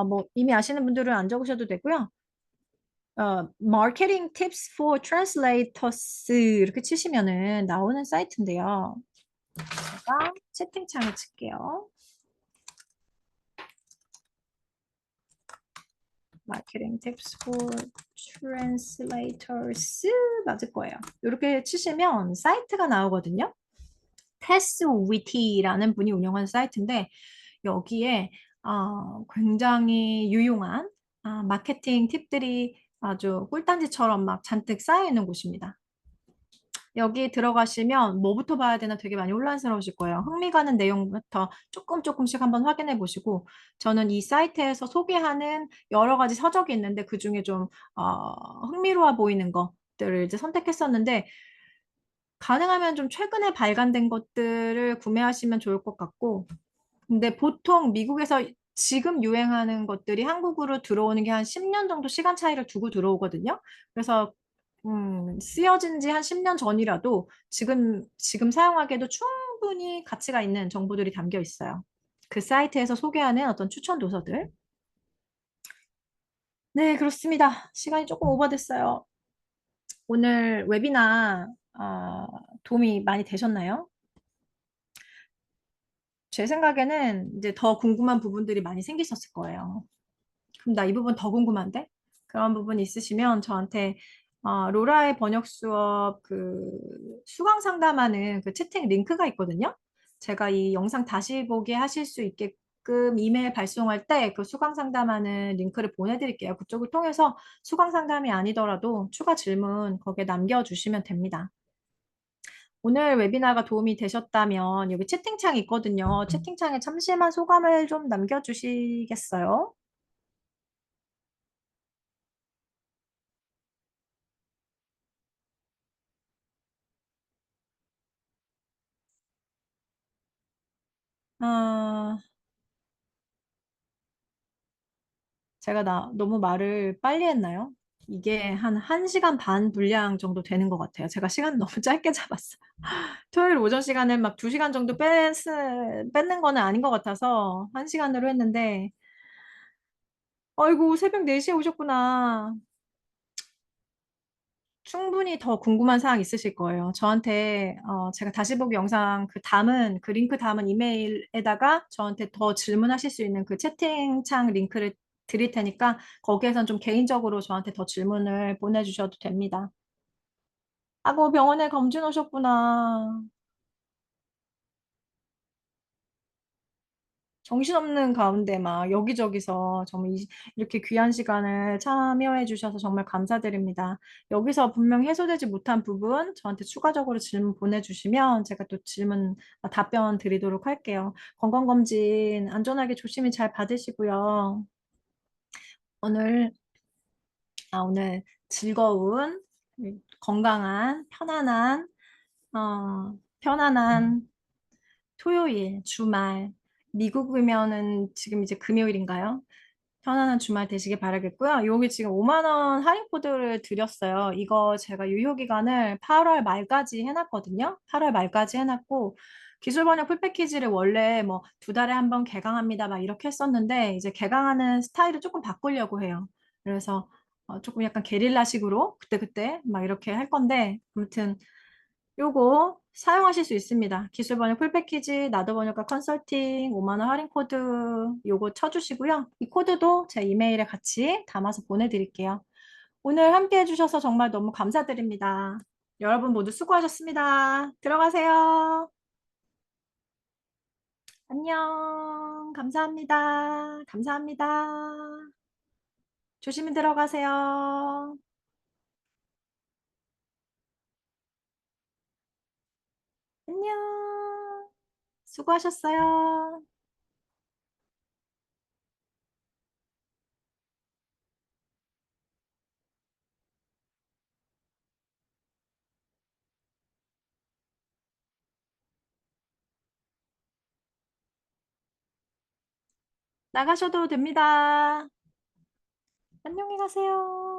뭐 이미 아시는 분들은 안 적으셔도 되고요. Marketing Tips for Translators 이렇게 치시면은 나오는 사이트인데요. 제가 채팅창에 칠게요. Marketing Tips for Translators 맞을 거예요. 이렇게 치시면 사이트가 나오거든요. 테스 위티라는 분이 운영하는 사이트인데 여기에 굉장히 유용한 마케팅 팁들이 아주 꿀단지처럼 막 잔뜩 쌓여 있는 곳입니다. 여기 들어가시면 뭐부터 봐야 되나 되게 많이 혼란스러우실 거예요. 흥미 가는 내용부터 조금씩 한번 확인해 보시고 저는 이 사이트에서 소개하는 여러 가지 서적이 있는데 그중에 좀 흥미로워 보이는 것들을 이제 선택했었는데 가능하면 좀 최근에 발간된 것들을 구매하시면 좋을 것 같고 근데 보통 미국에서 지금 유행하는 것들이 한국으로 들어오는 게 한 10년 정도 시간 차이를 두고 들어오거든요. 그래서 쓰여진 지 한 10년 전이라도 지금 사용하기에도 충분히 가치가 있는 정보들이 담겨 있어요. 그 사이트에서 소개하는 어떤 추천 도서들. 네, 그렇습니다. 시간이 조금 오버됐어요. 오늘 웨비나 도움이 많이 되셨나요? 제 생각에는 이제 더 궁금한 부분들이 많이 생기셨을 거예요. 그럼 나 이 부분 더 궁금한데? 그런 부분 있으시면 저한테 로라의 번역 수업 그 수강 상담하는 그 채팅 링크가 있거든요. 제가 이 영상 다시 보기 하실 수 있게끔 이메일 발송할 때 그 수강 상담하는 링크를 보내드릴게요. 그쪽을 통해서 수강 상담이 아니더라도 추가 질문 거기에 남겨주시면 됩니다. 오늘 웨비나가 도움이 되셨다면 여기 채팅창 있거든요. 채팅창에 참심한 소감을 좀 남겨주시겠어요? 아, 제가 너무 말을 빨리 했나요? 이게 한 1시간 반 분량 정도 되는 것 같아요. 제가 시간 너무 짧게 잡았어요. 토요일 오전 시간을 막 2시간 정도 뺏는 거는 아닌 것 같아서 1시간으로 했는데, 아이고, 새벽 4시에 오셨구나. 충분히 더 궁금한 사항 있으실 거예요. 저한테 제가 다시 보기 영상 그 링크 담은 이메일에다가 저한테 더 질문하실 수 있는 그 채팅창 링크를 드릴 테니까 거기에선 좀 개인적으로 저한테 더 질문을 보내주셔도 됩니다. 아고 병원에 검진 오셨구나. 정신없는 가운데 막 여기저기서 정말 이렇게 귀한 시간을 참여해 주셔서 정말 감사드립니다. 여기서 분명 해소되지 못한 부분 저한테 추가적으로 질문 보내주시면 제가 또 답변 드리도록 할게요. 건강검진 안전하게 조심히 잘 받으시고요. 오늘, 오늘 즐거운 건강한, 편안한 토요일, 주말, 미국이면은 지금 이제 금요일인가요? 편안한 주말 되시길 바라겠고요. 여기 지금 5만 원 할인 코드를 드렸어요. 이거 제가 유효 기간을 8월 말까지 해놨거든요. 8월 말까지 해놨고 기술 번역 풀 패키지를 원래 뭐 두 달에 한 번 개강합니다. 막 이렇게 했었는데 이제 개강하는 스타일을 조금 바꾸려고 해요. 그래서 조금 약간 게릴라식으로 그때그때 막 이렇게 할 건데 아무튼 요거 사용하실 수 있습니다. 기술 번역 풀 패키지, 나도 번역가 컨설팅, 5만 원 할인 코드 요거 쳐주시고요. 이 코드도 제 이메일에 같이 담아서 보내드릴게요. 오늘 함께 해주셔서 정말 너무 감사드립니다. 여러분 모두 수고하셨습니다. 들어가세요. 안녕. 감사합니다. 감사합니다. 조심히 들어가세요. 안녕. 수고하셨어요. 나가셔도 됩니다. 안녕히 가세요.